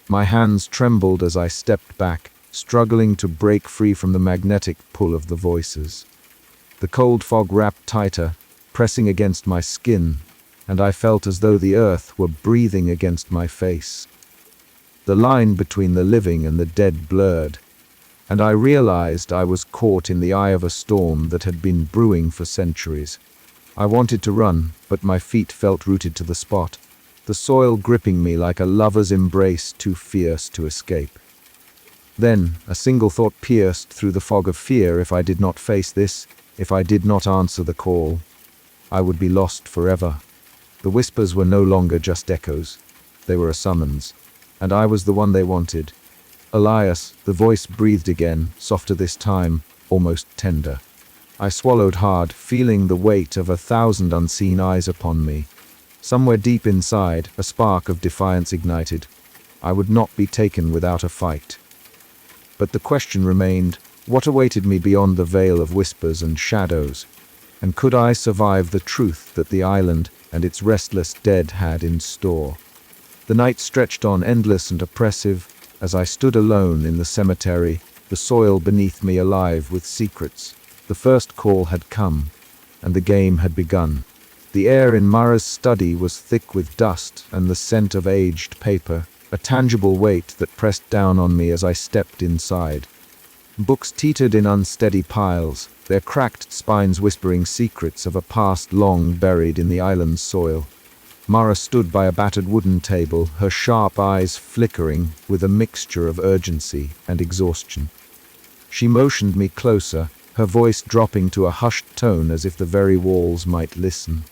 My hands trembled as I stepped back, struggling to break free from the magnetic pull of the voices. The cold fog wrapped tighter, pressing against my skin, and I felt as though the earth were breathing against my face. The line between the living and the dead blurred, and I realized I was caught in the eye of a storm that had been brewing for centuries. I wanted to run, but my feet felt rooted to the spot, the soil gripping me like a lover's embrace too fierce to escape. Then, a single thought pierced through the fog of fear. If I did not face this, if I did not answer the call, I would be lost forever. The whispers were no longer just echoes. They were a summons, and I was the one they wanted. Elias, the voice breathed again, softer this time, almost tender. I swallowed hard, feeling the weight of 1,000 unseen eyes upon me. Somewhere deep inside, a spark of defiance ignited. I would not be taken without a fight. But the question remained, what awaited me beyond the veil of whispers and shadows? And could I survive the truth that the island and its restless dead had in store? The night stretched on, endless and oppressive, as I stood alone in the cemetery, the soil beneath me alive with secrets. The first call had come, and the game had begun. The air in Mara's study was thick with dust and the scent of aged paper, a tangible weight that pressed down on me as I stepped inside. Books teetered in unsteady piles, their cracked spines whispering secrets of a past long buried in the island's soil. Mara stood by a battered wooden table, her sharp eyes flickering with a mixture of urgency and exhaustion. She motioned me closer, her voice dropping to a hushed tone as if the very walls might listen.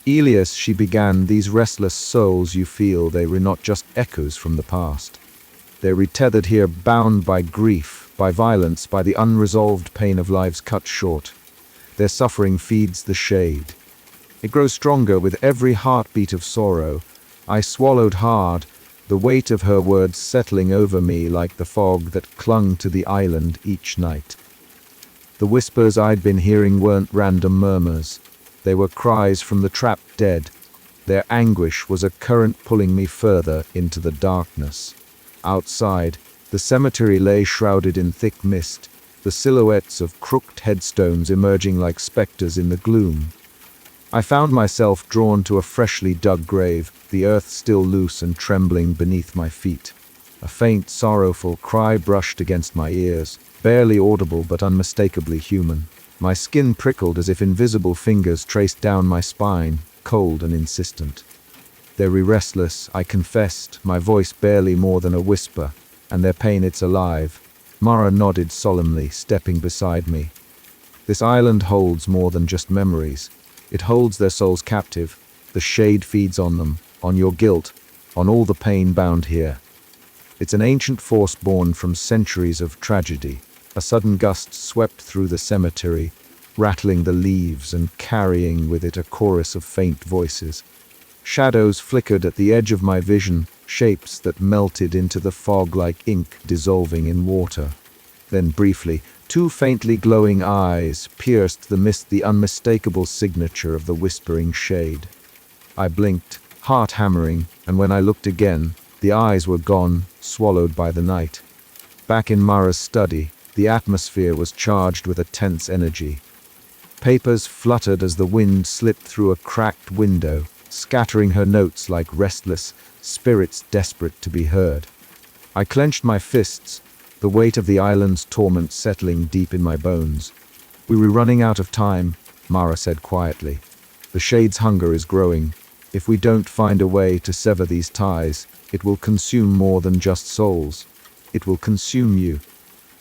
Elias, she began, these restless souls you feel, they were not just echoes from the past. They're retethered here, bound by grief, by violence, by the unresolved pain of lives cut short. Their suffering feeds the shade. It grows stronger with every heartbeat of sorrow. I swallowed hard, the weight of her words settling over me like the fog that clung to the island each night. The whispers I'd been hearing weren't random murmurs. They were cries from the trapped dead. Their anguish was a current pulling me further into the darkness. Outside, the cemetery lay shrouded in thick mist, the silhouettes of crooked headstones emerging like specters in the gloom. I found myself drawn to a freshly dug grave, the earth still loose and trembling beneath my feet. A faint, sorrowful cry brushed against my ears, barely audible but unmistakably human. My skin prickled as if invisible fingers traced down my spine, cold and insistent. Very restless, I confessed, my voice barely more than a whisper, and their pain it's alive. Mara nodded solemnly, stepping beside me. This island holds more than just memories. It holds their souls captive. The shade feeds on them, on your guilt, on all the pain bound here. It's an ancient force born from centuries of tragedy. A sudden gust swept through the cemetery, rattling the leaves and carrying with it a chorus of faint voices. Shadows flickered at the edge of my vision, shapes that melted into the fog like ink dissolving in water. Then briefly, two faintly glowing eyes pierced the mist, the unmistakable signature of the whispering shade. I blinked, heart hammering, and when I looked again, the eyes were gone, swallowed by the night. Back in Mara's study, the atmosphere was charged with a tense energy. Papers fluttered as the wind slipped through a cracked window, scattering her notes like restless spirits desperate to be heard. I clenched my fists, the weight of the island's torment settling deep in my bones. We were running out of time, Mara said quietly. The shade's hunger is growing. If we don't find a way to sever these ties, it will consume more than just souls. It will consume you."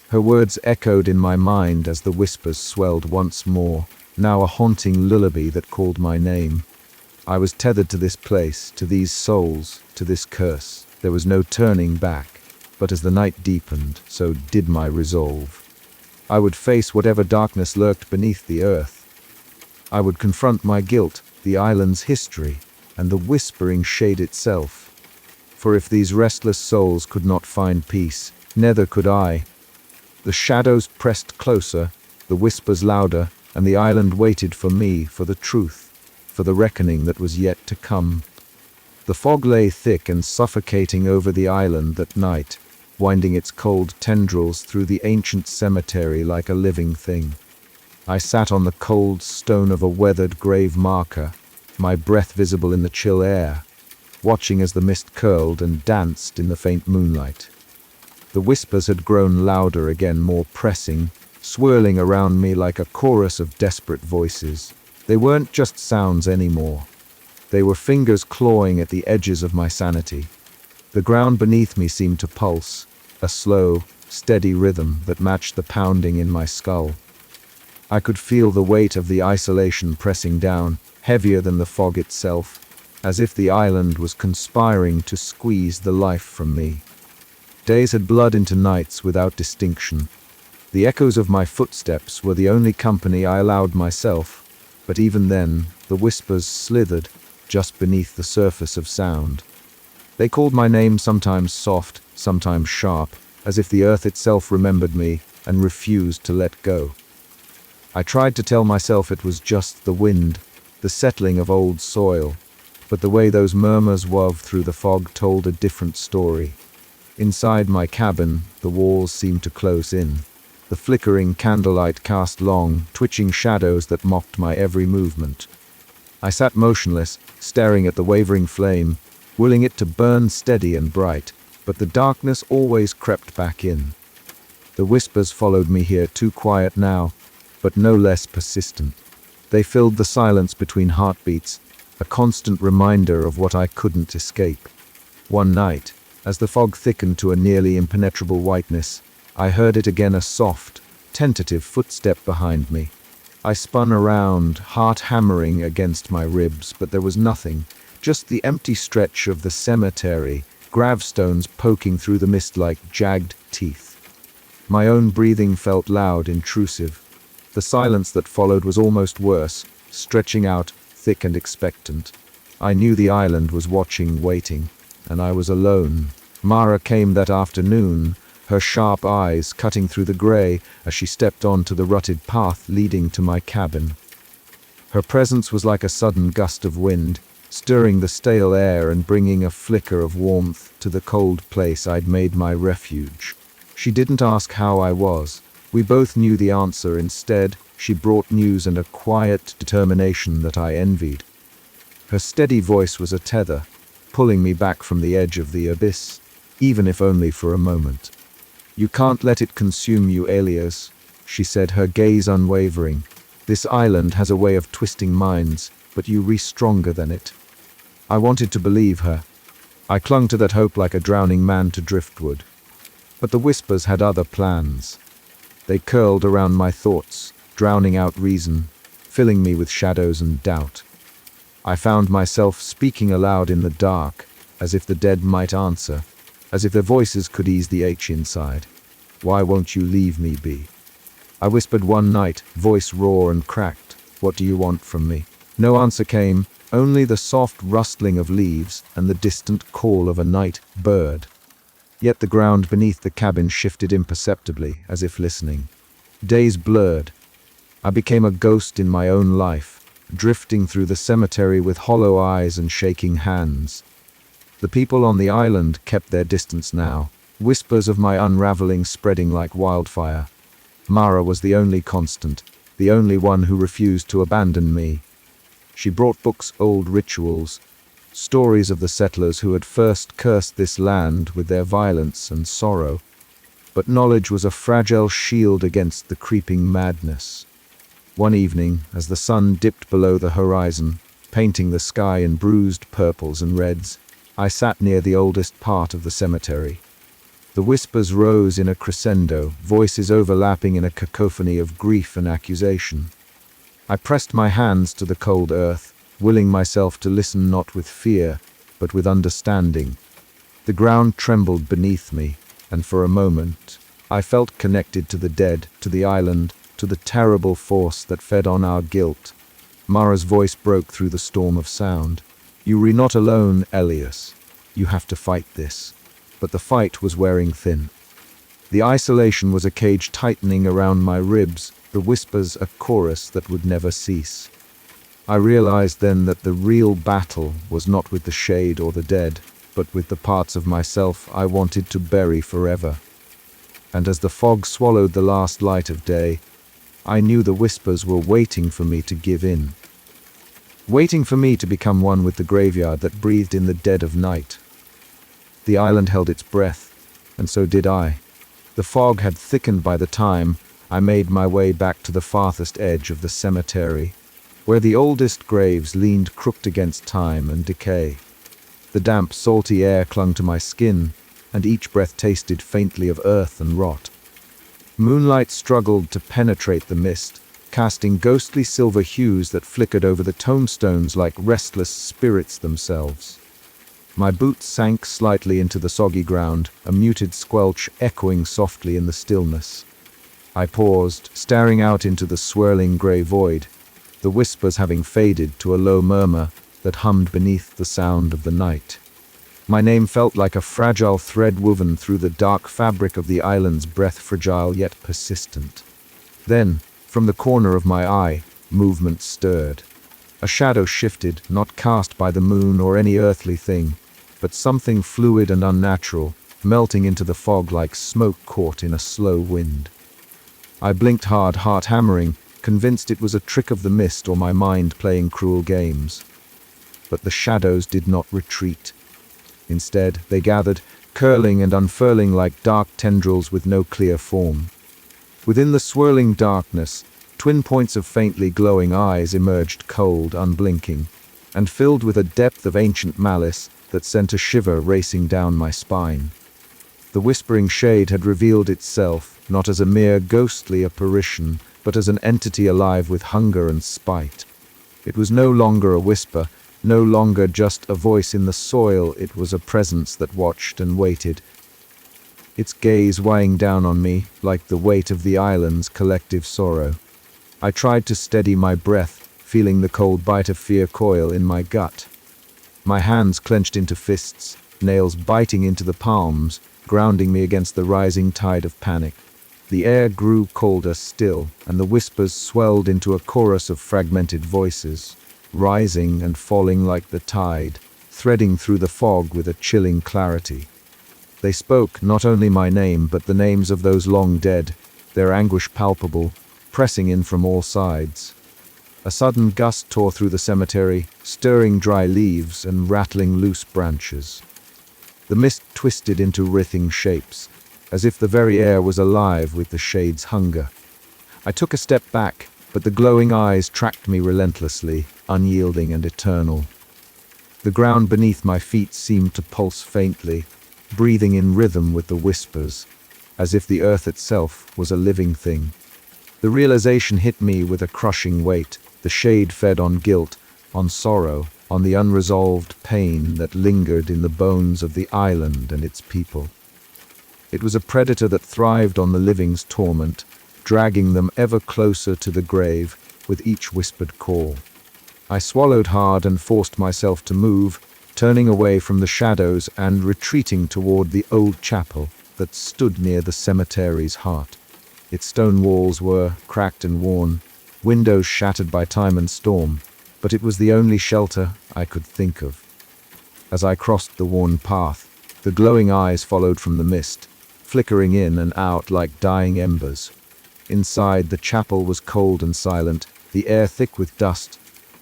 Her words echoed in my mind as the whispers swelled once more, now a haunting lullaby that called my name. I was tethered to this place, to these souls, to this curse. There was no turning back, but as the night deepened, so did my resolve. I would face whatever darkness lurked beneath the earth. I would confront my guilt, the island's history, and the whispering shade itself. For if these restless souls could not find peace, neither could I. The shadows pressed closer, the whispers louder, and the island waited for me, for the truth, for the reckoning that was yet to come. The fog lay thick and suffocating over the island that night, winding its cold tendrils through the ancient cemetery like a living thing. I sat on the cold stone of a weathered grave marker, my breath visible in the chill air, watching as the mist curled and danced in the faint moonlight. The whispers had grown louder again, more pressing, swirling around me like a chorus of desperate voices. They weren't just sounds anymore. They were fingers clawing at the edges of my sanity. The ground beneath me seemed to pulse, a slow, steady rhythm that matched the pounding in my skull. I could feel the weight of the isolation pressing down, heavier than the fog itself, as if the island was conspiring to squeeze the life from me. Days had blurred into nights without distinction. The echoes of my footsteps were the only company I allowed myself, but even then, the whispers slithered just beneath the surface of sound. They called my name, sometimes soft, sometimes sharp, as if the earth itself remembered me and refused to let go. I tried to tell myself it was just the wind, the settling of old soil, but the way those murmurs wove through the fog told a different story. Inside my cabin, the walls seemed to close in. The flickering candlelight cast long, twitching shadows that mocked my every movement. I sat motionless, staring at the wavering flame, willing it to burn steady and bright, but the darkness always crept back in. The whispers followed me here, too quiet now, but no less persistent. They filled the silence between heartbeats, a constant reminder of what I couldn't escape. One night, as the fog thickened to a nearly impenetrable whiteness, I heard it again, a soft, tentative footstep behind me. I spun around, heart hammering against my ribs, but there was nothing, just the empty stretch of the cemetery, gravestones poking through the mist like jagged teeth. My own breathing felt loud, intrusive. The silence that followed was almost worse, stretching out, thick and expectant. I knew the island was watching, waiting, and I was alone. Mara came that afternoon, her sharp eyes cutting through the grey as she stepped onto the rutted path leading to my cabin. Her presence was like a sudden gust of wind, stirring the stale air and bringing a flicker of warmth to the cold place I'd made my refuge. She didn't ask how I was. We both knew the answer. Instead, she brought news and a quiet determination that I envied. Her steady voice was a tether, pulling me back from the edge of the abyss, even if only for a moment. "You can't let it consume you, Elias," she said, her gaze unwavering. "This island has a way of twisting minds, but you re stronger than it." I wanted to believe her. I clung to that hope like a drowning man to driftwood. But the whispers had other plans. They curled around my thoughts, drowning out reason, filling me with shadows and doubt. I found myself speaking aloud in the dark, as if the dead might answer, as if their voices could ease the ache inside. "Why won't you leave me be?" I whispered one night, voice raw and cracked. "What do you want from me?" No answer came, only the soft rustling of leaves and the distant call of a night bird. Yet the ground beneath the cabin shifted imperceptibly, as if listening. Days blurred. I became a ghost in my own life, drifting through the cemetery with hollow eyes and shaking hands. The people on the island kept their distance now, whispers of my unraveling spreading like wildfire. Mara was the only constant, the only one who refused to abandon me. She brought books, old rituals, stories of the settlers who had first cursed this land with their violence and sorrow. But knowledge was a fragile shield against the creeping madness. One evening, as the sun dipped below the horizon, painting the sky in bruised purples and reds, I sat near the oldest part of the cemetery. The whispers rose in a crescendo, voices overlapping in a cacophony of grief and accusation. I pressed my hands to the cold earth, willing myself to listen not with fear, but with understanding. The ground trembled beneath me, and for a moment, I felt connected to the dead, to the island, to the terrible force that fed on our guilt. Mara's voice broke through the storm of sound. "You are not alone, Elias. You have to fight this." But the fight was wearing thin. The isolation was a cage tightening around my ribs, the whispers a chorus that would never cease. I realized then that the real battle was not with the shade or the dead, but with the parts of myself I wanted to bury forever. And as the fog swallowed the last light of day, I knew the whispers were waiting for me to give in. Waiting for me to become one with the graveyard that breathed in the dead of night. The island held its breath, and so did I. The fog had thickened by the time I made my way back to the farthest edge of the cemetery, where the oldest graves leaned crooked against time and decay. The damp, salty air clung to my skin, and each breath tasted faintly of earth and rot. Moonlight struggled to penetrate the mist, casting ghostly silver hues that flickered over the tombstones like restless spirits themselves. My boots sank slightly into the soggy ground, a muted squelch echoing softly in the stillness. I paused, staring out into the swirling grey void, the whispers having faded to a low murmur that hummed beneath the sound of the night. My name felt like a fragile thread woven through the dark fabric of the island's breath, fragile yet persistent. Then, from the corner of my eye, movement stirred. A shadow shifted, not cast by the moon or any earthly thing, but something fluid and unnatural, melting into the fog like smoke caught in a slow wind. I blinked hard, heart hammering, convinced it was a trick of the mist or my mind playing cruel games. But the shadows did not retreat. Instead, they gathered, curling and unfurling like dark tendrils with no clear form. Within the swirling darkness, twin points of faintly glowing eyes emerged, cold, unblinking, and filled with a depth of ancient malice that sent a shiver racing down my spine. The whispering shade had revealed itself, not as a mere ghostly apparition, but as an entity alive with hunger and spite. It was no longer a whisper, no longer just a voice in the soil, it was a presence that watched and waited, its gaze weighing down on me like the weight of the island's collective sorrow. I tried to steady my breath, feeling the cold bite of fear coil in my gut. My hands clenched into fists, nails biting into the palms, grounding me against the rising tide of panic. The air grew colder still, and the whispers swelled into a chorus of fragmented voices, rising and falling like the tide, threading through the fog with a chilling clarity. They spoke not only my name, but the names of those long dead, their anguish palpable, pressing in from all sides. A sudden gust tore through the cemetery, stirring dry leaves and rattling loose branches. The mist twisted into writhing shapes, as if the very air was alive with the shade's hunger. I took a step back, but the glowing eyes tracked me relentlessly, unyielding and eternal. The ground beneath my feet seemed to pulse faintly, breathing in rhythm with the whispers, as if the earth itself was a living thing. The realization hit me with a crushing weight. The shade fed on guilt, on sorrow, on the unresolved pain that lingered in the bones of the island and its people. It was a predator that thrived on the living's torment, dragging them ever closer to the grave with each whispered call. I swallowed hard and forced myself to move, turning away from the shadows and retreating toward the old chapel that stood near the cemetery's heart. Its stone walls were cracked and worn, windows shattered by time and storm, but it was the only shelter I could think of. As I crossed the worn path, the glowing eyes followed from the mist, flickering in and out like dying embers. Inside, the chapel was cold and silent, the air thick with dust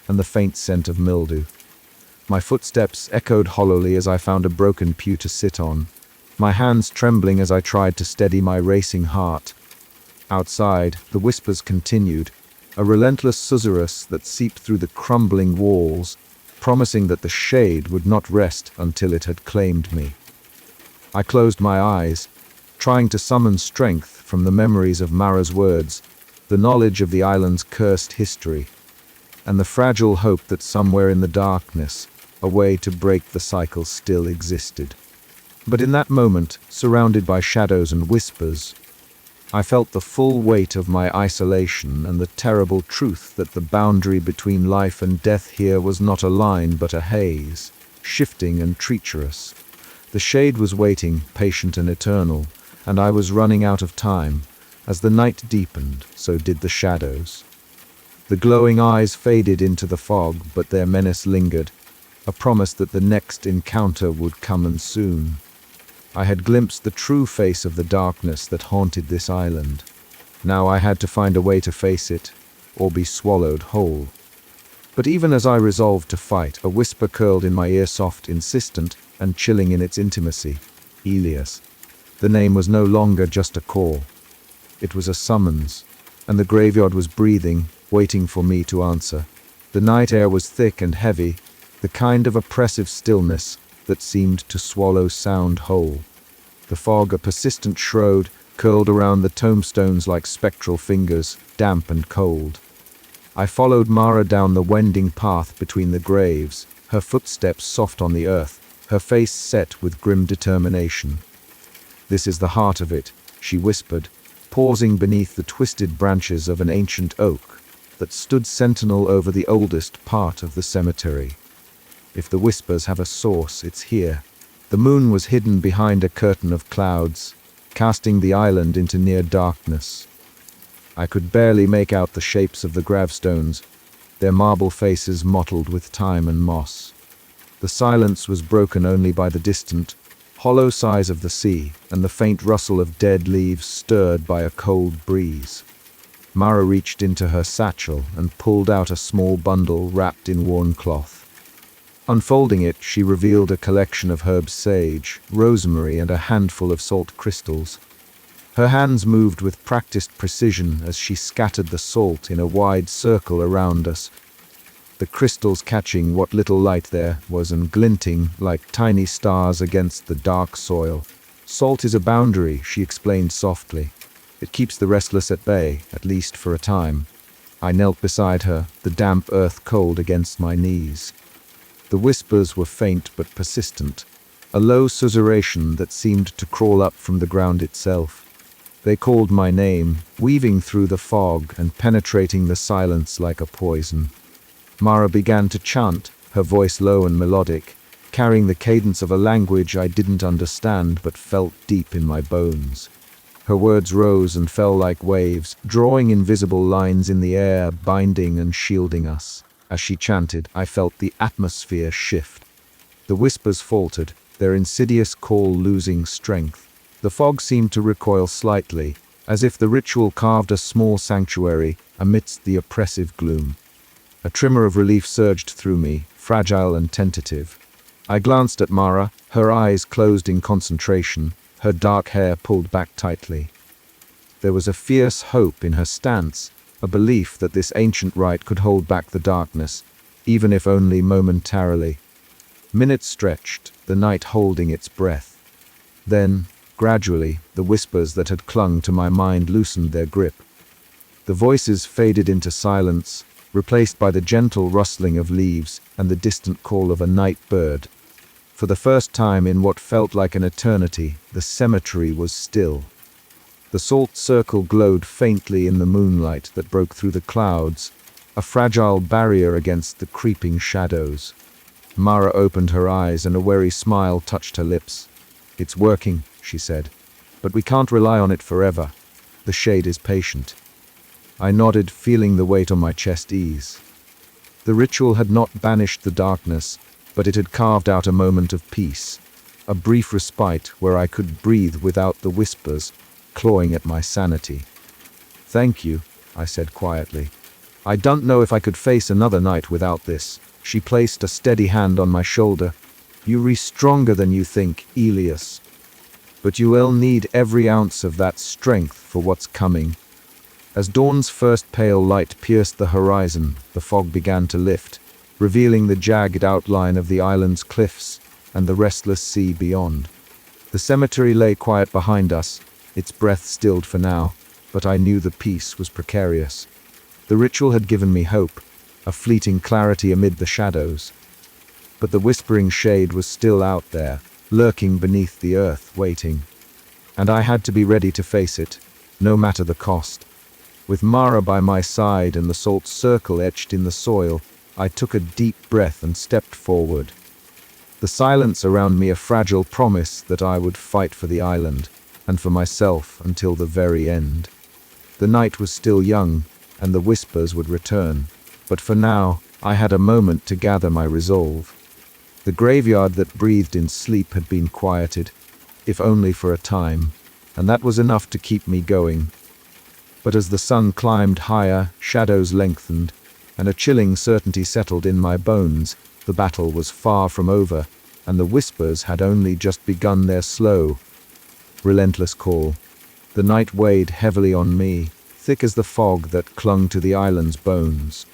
and the faint scent of mildew. My footsteps echoed hollowly as I found a broken pew to sit on, my hands trembling as I tried to steady my racing heart. Outside, the whispers continued, a relentless susurrus that seeped through the crumbling walls, promising that the shade would not rest until it had claimed me. I closed my eyes, trying to summon strength from the memories of Mara's words, the knowledge of the island's cursed history, and the fragile hope that somewhere in the darkness, a way to break the cycle still existed. But in that moment, surrounded by shadows and whispers, I felt the full weight of my isolation and the terrible truth that the boundary between life and death here was not a line but a haze, shifting and treacherous. The shade was waiting, patient and eternal, and I was running out of time. As the night deepened, so did the shadows. The glowing eyes faded into the fog, but their menace lingered, a promise that the next encounter would come, and soon. I had glimpsed the true face of the darkness that haunted this island. Now I had to find a way to face it, or be swallowed whole. But even as I resolved to fight, a whisper curled in my ear, soft, insistent, and chilling in its intimacy. Elias. The name was no longer just a call. It was a summons, and the graveyard was breathing, waiting for me to answer. The night air was thick and heavy, the kind of oppressive stillness that seemed to swallow sound whole. The fog, a persistent shroud, curled around the tombstones like spectral fingers, damp and cold. I followed Mara down the wending path between the graves, her footsteps soft on the earth, her face set with grim determination. "This is the heart of it," she whispered, pausing beneath the twisted branches of an ancient oak that stood sentinel over the oldest part of the cemetery. "If the whispers have a source, it's here." The moon was hidden behind a curtain of clouds, casting the island into near darkness. I could barely make out the shapes of the gravestones, their marble faces mottled with time and moss. The silence was broken only by the distant, hollow sighs of the sea and the faint rustle of dead leaves stirred by a cold breeze. Mara reached into her satchel and pulled out a small bundle wrapped in worn cloth. Unfolding it, she revealed a collection of herbs, sage, rosemary, and a handful of salt crystals. Her hands moved with practiced precision as she scattered the salt in a wide circle around us, the crystals catching what little light there was and glinting like tiny stars against the dark soil. "Salt is a boundary," she explained softly. "It keeps the restless at bay, at least for a time." I knelt beside her, the damp earth cold against my knees. The whispers were faint but persistent, a low susurration that seemed to crawl up from the ground itself. They called my name, weaving through the fog and penetrating the silence like a poison. Mara began to chant, her voice low and melodic, carrying the cadence of a language I didn't understand but felt deep in my bones. Her words rose and fell like waves, drawing invisible lines in the air, binding and shielding us. As she chanted, I felt the atmosphere shift. The whispers faltered, their insidious call losing strength. The fog seemed to recoil slightly, as if the ritual carved a small sanctuary amidst the oppressive gloom. A tremor of relief surged through me, fragile and tentative. I glanced at Mara, her eyes closed in concentration, her dark hair pulled back tightly. There was a fierce hope in her stance, a belief that this ancient rite could hold back the darkness, even if only momentarily. Minutes stretched, the night holding its breath. Then, gradually, the whispers that had clung to my mind loosened their grip. The voices faded into silence, replaced by the gentle rustling of leaves and the distant call of a night bird. For the first time in what felt like an eternity, the cemetery was still. The salt circle glowed faintly in the moonlight that broke through the clouds, a fragile barrier against the creeping shadows. Mara opened her eyes and a wary smile touched her lips. "It's working," she said, "but we can't rely on it forever. The shade is patient." I nodded, feeling the weight on my chest ease. The ritual had not banished the darkness, but it had carved out a moment of peace, a brief respite where I could breathe without the whispers clawing at my sanity. "Thank you," I said quietly. "I don't know if I could face another night without this." She placed a steady hand on my shoulder. "You're stronger than you think, Elias. But you will need every ounce of that strength for what's coming." As dawn's first pale light pierced the horizon, the fog began to lift, revealing the jagged outline of the island's cliffs and the restless sea beyond. The cemetery lay quiet behind us, its breath stilled for now, but I knew the peace was precarious. The ritual had given me hope, a fleeting clarity amid the shadows. But the whispering shade was still out there, lurking beneath the earth, waiting. And I had to be ready to face it, no matter the cost. With Mara by my side and the salt circle etched in the soil, I took a deep breath and stepped forward. The silence around me a fragile promise that I would fight for the island, and for myself until the very end. The night was still young, and the whispers would return, but for now I had a moment to gather my resolve. The graveyard that breathed in sleep had been quieted, if only for a time, and that was enough to keep me going. But as the sun climbed higher, shadows lengthened, and a chilling certainty settled in my bones. The battle was far from over, and the whispers had only just begun their slow, relentless call. The night weighed heavily on me, thick as the fog that clung to the island's bones.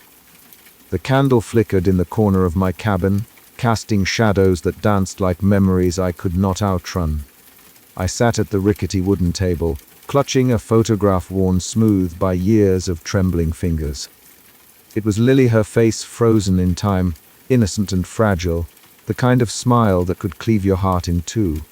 The candle flickered in the corner of my cabin, casting shadows that danced like memories I could not outrun. I sat at the rickety wooden table, clutching a photograph worn smooth by years of trembling fingers. It was Lily, her face frozen in time, innocent and fragile, the kind of smile that could cleave your heart in two.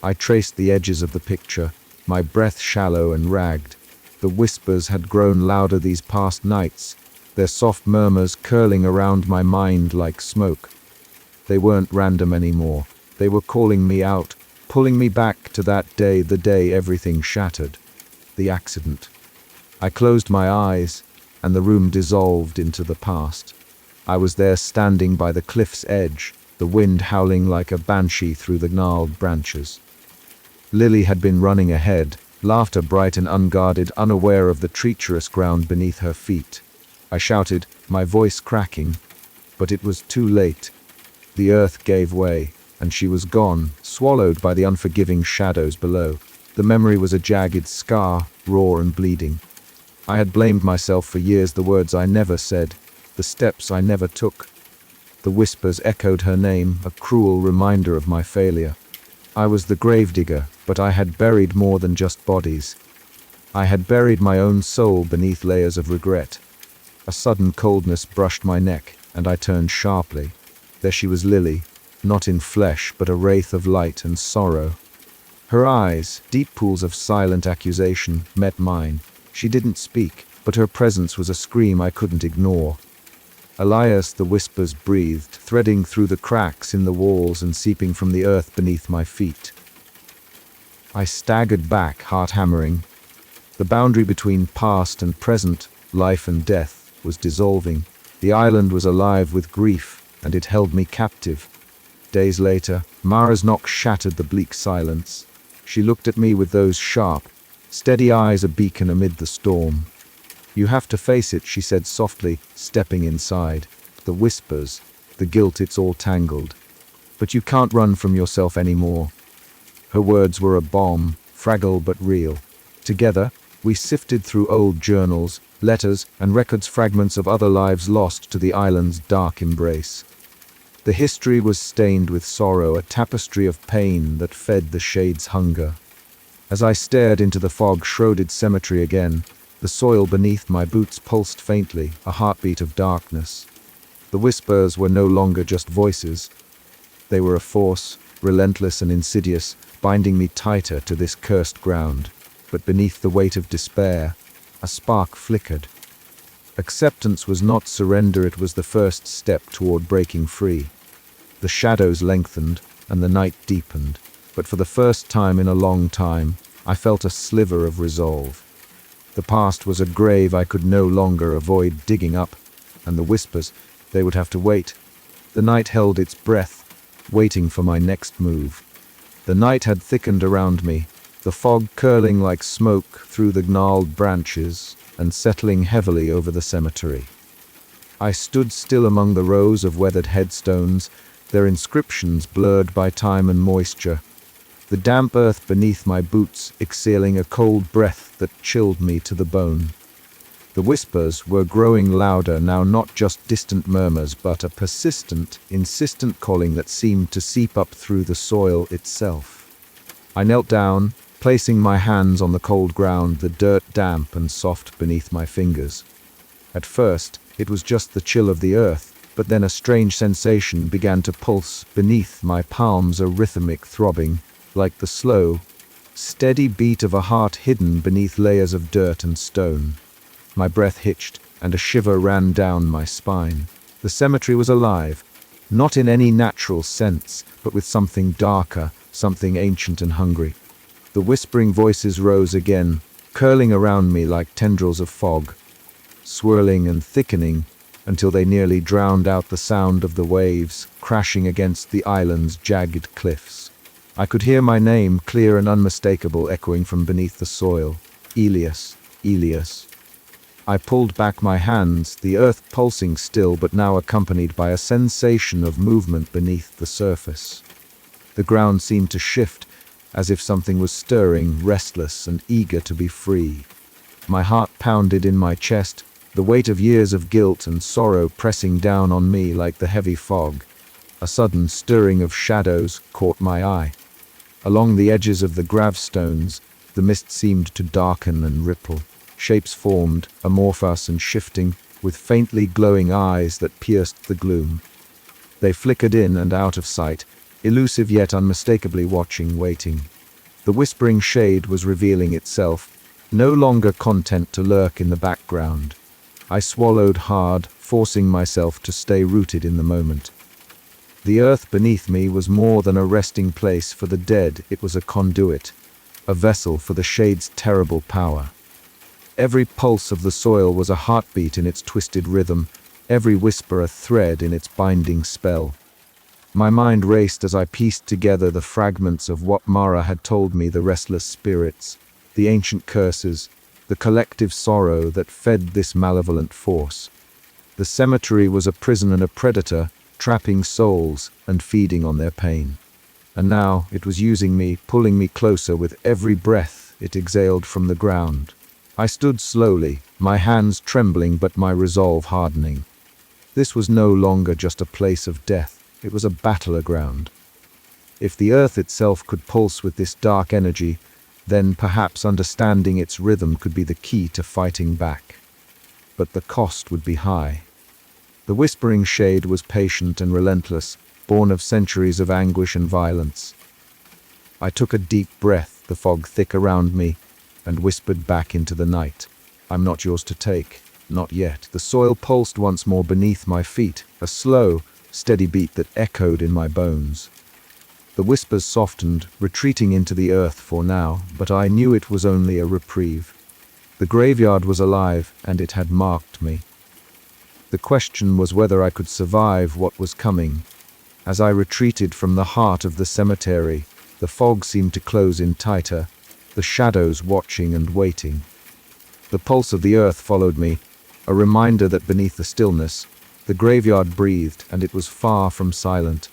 I traced the edges of the picture, my breath shallow and ragged. The whispers had grown louder these past nights, their soft murmurs curling around my mind like smoke. They weren't random anymore. They were calling me out, pulling me back to that day, the day everything shattered. The accident. I closed my eyes, and the room dissolved into the past. I was there standing by the cliff's edge, the wind howling like a banshee through the gnarled branches. Lily had been running ahead, laughter bright and unguarded, unaware of the treacherous ground beneath her feet. I shouted, my voice cracking, but it was too late. The earth gave way, and she was gone, swallowed by the unforgiving shadows below. The memory was a jagged scar, raw and bleeding. I had blamed myself for years, the words I never said, the steps I never took. The whispers echoed her name, a cruel reminder of my failure. I was the gravedigger, but I had buried more than just bodies. I had buried my own soul beneath layers of regret. A sudden coldness brushed my neck, and I turned sharply. There she was, Lily, not in flesh, but a wraith of light and sorrow. Her eyes, deep pools of silent accusation, met mine. She didn't speak, but her presence was a scream I couldn't ignore. Elias, the whispers breathed, threading through the cracks in the walls and seeping from the earth beneath my feet. I staggered back, heart hammering. The boundary between past and present, life and death, was dissolving. The island was alive with grief, and it held me captive. Days later, Mara's knock shattered the bleak silence. She looked at me with those sharp, steady eyes, a beacon amid the storm. You have to face it, she said softly, stepping inside. The whispers, the guilt, it's all tangled. But you can't run from yourself anymore. Her words were a bomb, fragile but real. Together, we sifted through old journals, letters, and records, fragments of other lives lost to the island's dark embrace. The history was stained with sorrow, a tapestry of pain that fed the shade's hunger. As I stared into the fog-shrouded cemetery again, the soil beneath my boots pulsed faintly, a heartbeat of darkness. The whispers were no longer just voices. They were a force, relentless and insidious, binding me tighter to this cursed ground. But beneath the weight of despair, a spark flickered. Acceptance was not surrender, it was the first step toward breaking free. The shadows lengthened, and the night deepened, but for the first time in a long time, I felt a sliver of resolve. The past was a grave I could no longer avoid digging up, and the whispers, they would have to wait. The night held its breath, waiting for my next move. The night had thickened around me, the fog curling like smoke through the gnarled branches and settling heavily over the cemetery. I stood still among the rows of weathered headstones, their inscriptions blurred by time and moisture. The damp earth beneath my boots exhaling a cold breath that chilled me to the bone. The whispers were growing louder now, not just distant murmurs, but a persistent, insistent calling that seemed to seep up through the soil itself. I knelt down, placing my hands on the cold ground, the dirt damp and soft beneath my fingers. At first, it was just the chill of the earth, but then a strange sensation began to pulse beneath my palms, a rhythmic throbbing, like the slow, steady beat of a heart hidden beneath layers of dirt and stone. My breath hitched, and a shiver ran down my spine. The cemetery was alive, not in any natural sense, but with something darker, something ancient and hungry. The whispering voices rose again, curling around me like tendrils of fog, swirling and thickening until they nearly drowned out the sound of the waves crashing against the island's jagged cliffs. I could hear my name, clear and unmistakable, echoing from beneath the soil. Elias, Elias. I pulled back my hands, the earth pulsing still, but now accompanied by a sensation of movement beneath the surface. The ground seemed to shift, as if something was stirring, restless and eager to be free. My heart pounded in my chest, the weight of years of guilt and sorrow pressing down on me like the heavy fog. A sudden stirring of shadows caught my eye. Along the edges of the gravestones, the mist seemed to darken and ripple. Shapes formed, amorphous and shifting, with faintly glowing eyes that pierced the gloom. They flickered in and out of sight, elusive yet unmistakably watching, waiting. The whispering shade was revealing itself, no longer content to lurk in the background. I swallowed hard, forcing myself to stay rooted in the moment. The earth beneath me was more than a resting place for the dead, it was a conduit, a vessel for the shade's terrible power. Every pulse of the soil was a heartbeat in its twisted rhythm, every whisper a thread in its binding spell. My mind raced as I pieced together the fragments of what Mara had told me, the restless spirits, the ancient curses, the collective sorrow that fed this malevolent force. The cemetery was a prison and a predator, trapping souls and feeding on their pain. And now it was using me, pulling me closer with every breath it exhaled from the ground. I stood slowly, my hands trembling but my resolve hardening. This was no longer just a place of death, it was a battleground. If the earth itself could pulse with this dark energy, then perhaps understanding its rhythm could be the key to fighting back. But the cost would be high. The whispering shade was patient and relentless, born of centuries of anguish and violence. I took a deep breath, the fog thick around me, and whispered back into the night. I'm not yours to take, not yet. The soil pulsed once more beneath my feet, a slow, steady beat that echoed in my bones. The whispers softened, retreating into the earth for now, but I knew it was only a reprieve. The graveyard was alive, and it had marked me. The question was whether I could survive what was coming. As I retreated from the heart of the cemetery, the fog seemed to close in tighter, the shadows watching and waiting. The pulse of the earth followed me, a reminder that beneath the stillness, the graveyard breathed, and it was far from silent.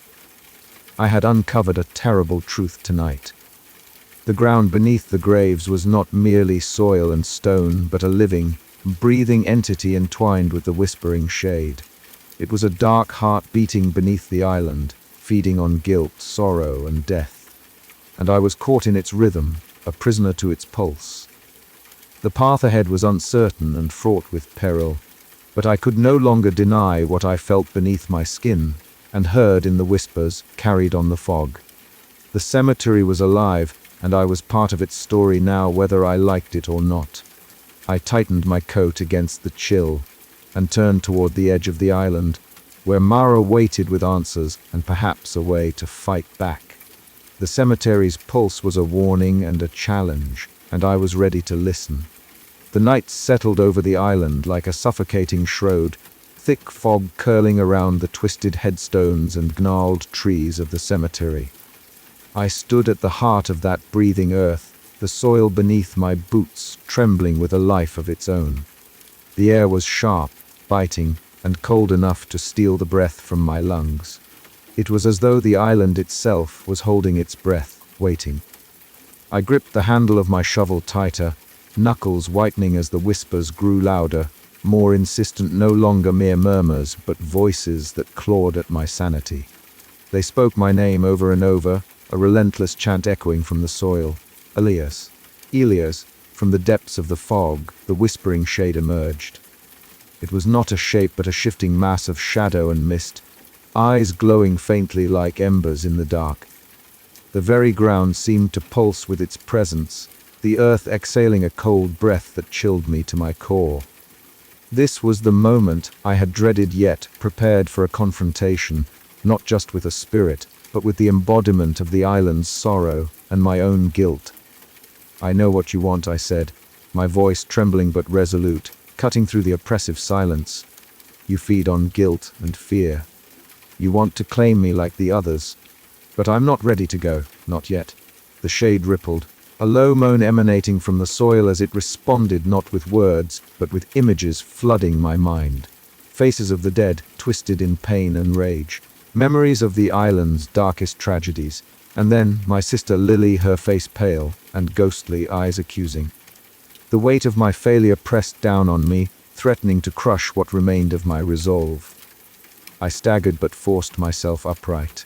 I had uncovered a terrible truth tonight. The ground beneath the graves was not merely soil and stone, but a living, breathing entity entwined with the whispering shade. It was a dark heart beating beneath the island, feeding on guilt, sorrow, and death. And I was caught in its rhythm, a prisoner to its pulse. The path ahead was uncertain and fraught with peril, but I could no longer deny what I felt beneath my skin, and heard in the whispers, carried on the fog. The cemetery was alive, and I was part of its story now, whether I liked it or not. I tightened my coat against the chill, and turned toward the edge of the island, where Mara waited with answers and perhaps a way to fight back. The cemetery's pulse was a warning and a challenge, and I was ready to listen. The night settled over the island like a suffocating shroud, thick fog curling around the twisted headstones and gnarled trees of the cemetery. I stood at the heart of that breathing earth, the soil beneath my boots trembling with a life of its own. The air was sharp, biting, and cold enough to steal the breath from my lungs. It was as though the island itself was holding its breath, waiting. I gripped the handle of my shovel tighter, knuckles whitening as the whispers grew louder, more insistent, no longer mere murmurs, but voices that clawed at my sanity. They spoke my name over and over, a relentless chant echoing from the soil. Elias. Elias, from the depths of the fog, the whispering shade emerged. It was not a shape but a shifting mass of shadow and mist, eyes glowing faintly like embers in the dark. The very ground seemed to pulse with its presence, the earth exhaling a cold breath that chilled me to my core. This was the moment I had dreaded, yet prepared for a confrontation, not just with a spirit, but with the embodiment of the island's sorrow and my own guilt. "I know what you want," I said, my voice trembling but resolute, cutting through the oppressive silence. "You feed on guilt and fear. You want to claim me like the others. But I'm not ready to go, not yet." The shade rippled, a low moan emanating from the soil as it responded not with words, but with images flooding my mind. Faces of the dead, twisted in pain and rage. Memories of the island's darkest tragedies. And then my sister Lily, her face pale and ghostly eyes accusing. The weight of my failure pressed down on me, threatening to crush what remained of my resolve. I staggered but forced myself upright.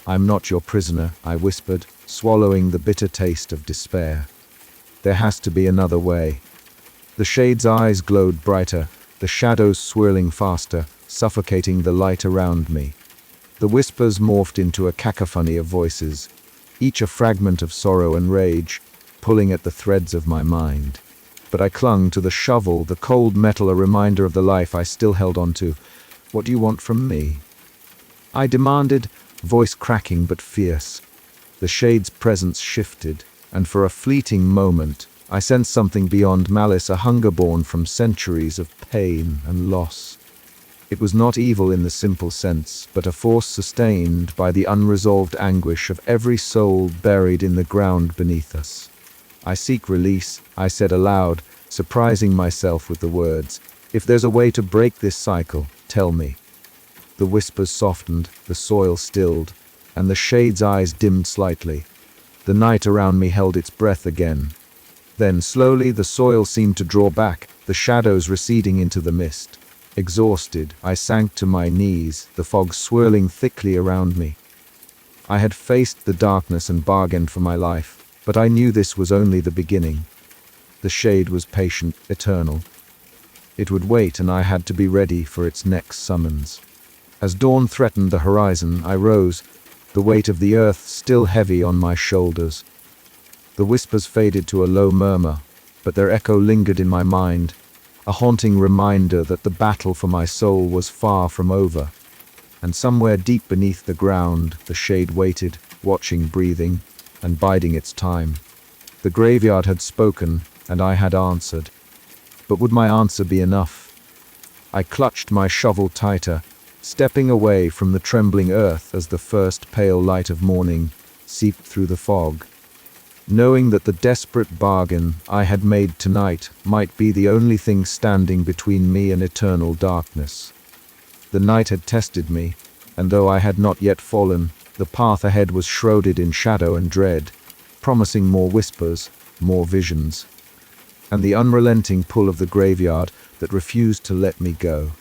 "I'm not your prisoner," I whispered, swallowing the bitter taste of despair. "There has to be another way." The shade's eyes glowed brighter, the shadows swirling faster, suffocating the light around me. The whispers morphed into a cacophony of voices, each a fragment of sorrow and rage, pulling at the threads of my mind. But I clung to the shovel, the cold metal, a reminder of the life I still held on to. "What do you want from me?" I demanded, voice cracking but fierce. The shade's presence shifted, and for a fleeting moment, I sensed something beyond malice, a hunger born from centuries of pain and loss. It was not evil in the simple sense, but a force sustained by the unresolved anguish of every soul buried in the ground beneath us. "I seek release," I said aloud, surprising myself with the words. "If there's a way to break this cycle, tell me." The whispers softened, the soil stilled, and the shade's eyes dimmed slightly. The night around me held its breath again. Then slowly the soil seemed to draw back, the shadows receding into the mist. Exhausted, I sank to my knees, the fog swirling thickly around me. I had faced the darkness and bargained for my life, but I knew this was only the beginning. The shade was patient, eternal. It would wait, and I had to be ready for its next summons. As dawn threatened the horizon, I rose, the weight of the earth still heavy on my shoulders. The whispers faded to a low murmur, but their echo lingered in my mind, a haunting reminder that the battle for my soul was far from over. And somewhere deep beneath the ground, the shade waited, watching, breathing, and biding its time. The graveyard had spoken, and I had answered. But would my answer be enough? I clutched my shovel tighter, stepping away from the trembling earth as the first pale light of morning seeped through the fog, knowing that the desperate bargain I had made tonight might be the only thing standing between me and eternal darkness. The night had tested me, and though I had not yet fallen, the path ahead was shrouded in shadow and dread, promising more whispers, more visions, and the unrelenting pull of the graveyard that refused to let me go.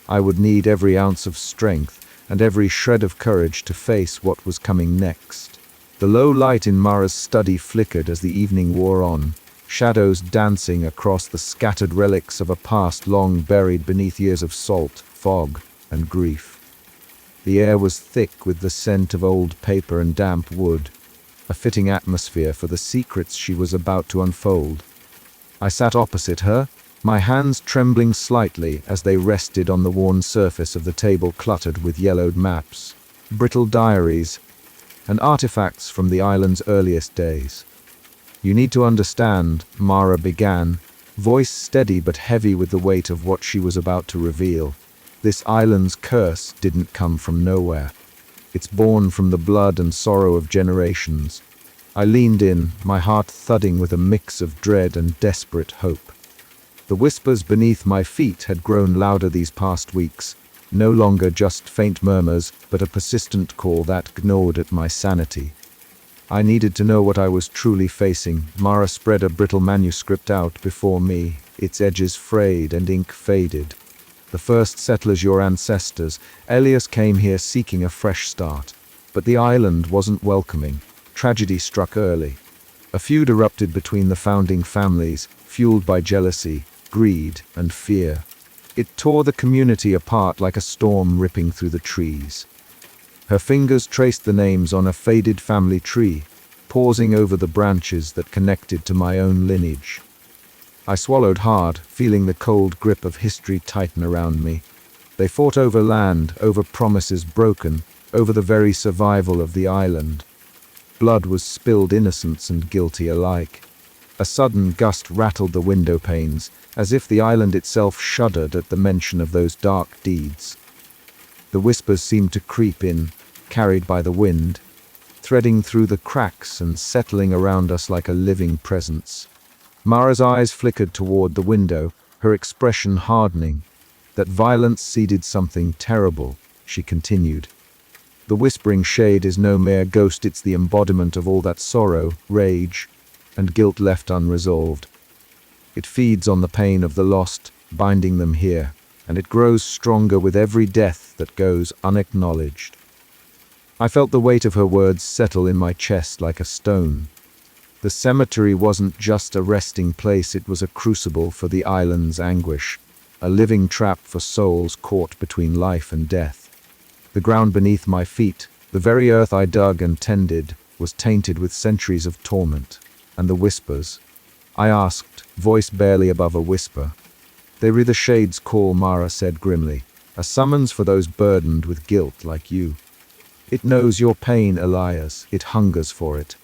I would need every ounce of strength and every shred of courage to face what was coming next. The low light in Mara's study flickered as the evening wore on, shadows dancing across the scattered relics of a past long buried beneath years of salt, fog, and grief. The air was thick with the scent of old paper and damp wood, a fitting atmosphere for the secrets she was about to unfold. I sat opposite her, my hands trembling slightly as they rested on the worn surface of the table cluttered with yellowed maps, brittle diaries, and artifacts from the island's earliest days. "You need to understand," Mara began, voice steady but heavy with the weight of what she was about to reveal. "This island's curse didn't come from nowhere. It's born from the blood and sorrow of generations." I leaned in, my heart thudding with a mix of dread and desperate hope. The whispers beneath my feet had grown louder these past weeks, no longer just faint murmurs, but a persistent call that gnawed at my sanity. I needed to know what I was truly facing. Mara spread a brittle manuscript out before me, its edges frayed and ink faded. "The first settlers, your ancestors, Elias came here seeking a fresh start. But the island wasn't welcoming. Tragedy struck early. A feud erupted between the founding families, fueled by jealousy, greed, and fear. It tore the community apart like a storm ripping through the trees. Her fingers traced the names on a faded family tree, pausing over the branches that connected to my own lineage. I swallowed hard, feeling the cold grip of history tighten around me. They fought over land, over promises broken, over the very survival of the island. Blood was spilled, innocents and guilty alike. A sudden gust rattled the window panes, as if the island itself shuddered at the mention of those dark deeds. The whispers seemed to creep in, carried by the wind, threading through the cracks and settling around us like a living presence. Mara's eyes flickered toward the window, her expression hardening. That violence seeded something terrible, she continued. The whispering shade is no mere ghost, it's the embodiment of all that sorrow, rage, and guilt left unresolved. It feeds on the pain of the lost, binding them here, and it grows stronger with every death that goes unacknowledged. I felt the weight of her words settle in my chest like a stone. The cemetery wasn't just a resting place, it was a crucible for the island's anguish, a living trap for souls caught between life and death. The ground beneath my feet, the very earth I dug and tended, was tainted with centuries of torment. And the whispers? I asked, voice barely above a whisper. They were the shade's call, Mara said grimly, a summons for those burdened with guilt like you. It knows your pain, Elias, it hungers for it.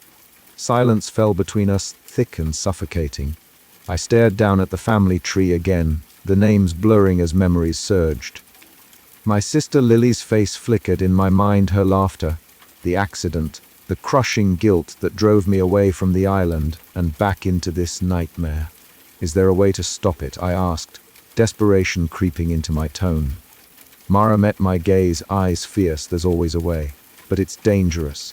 Silence fell between us, thick and suffocating. I stared down at the family tree again, the names blurring as memories surged. My sister Lily's face flickered in my mind, her laughter, the accident, the crushing guilt that drove me away from the island and back into this nightmare. Is there a way to stop it? I asked, desperation creeping into my tone. Mara met my gaze, eyes fierce. There's always a way, but it's dangerous.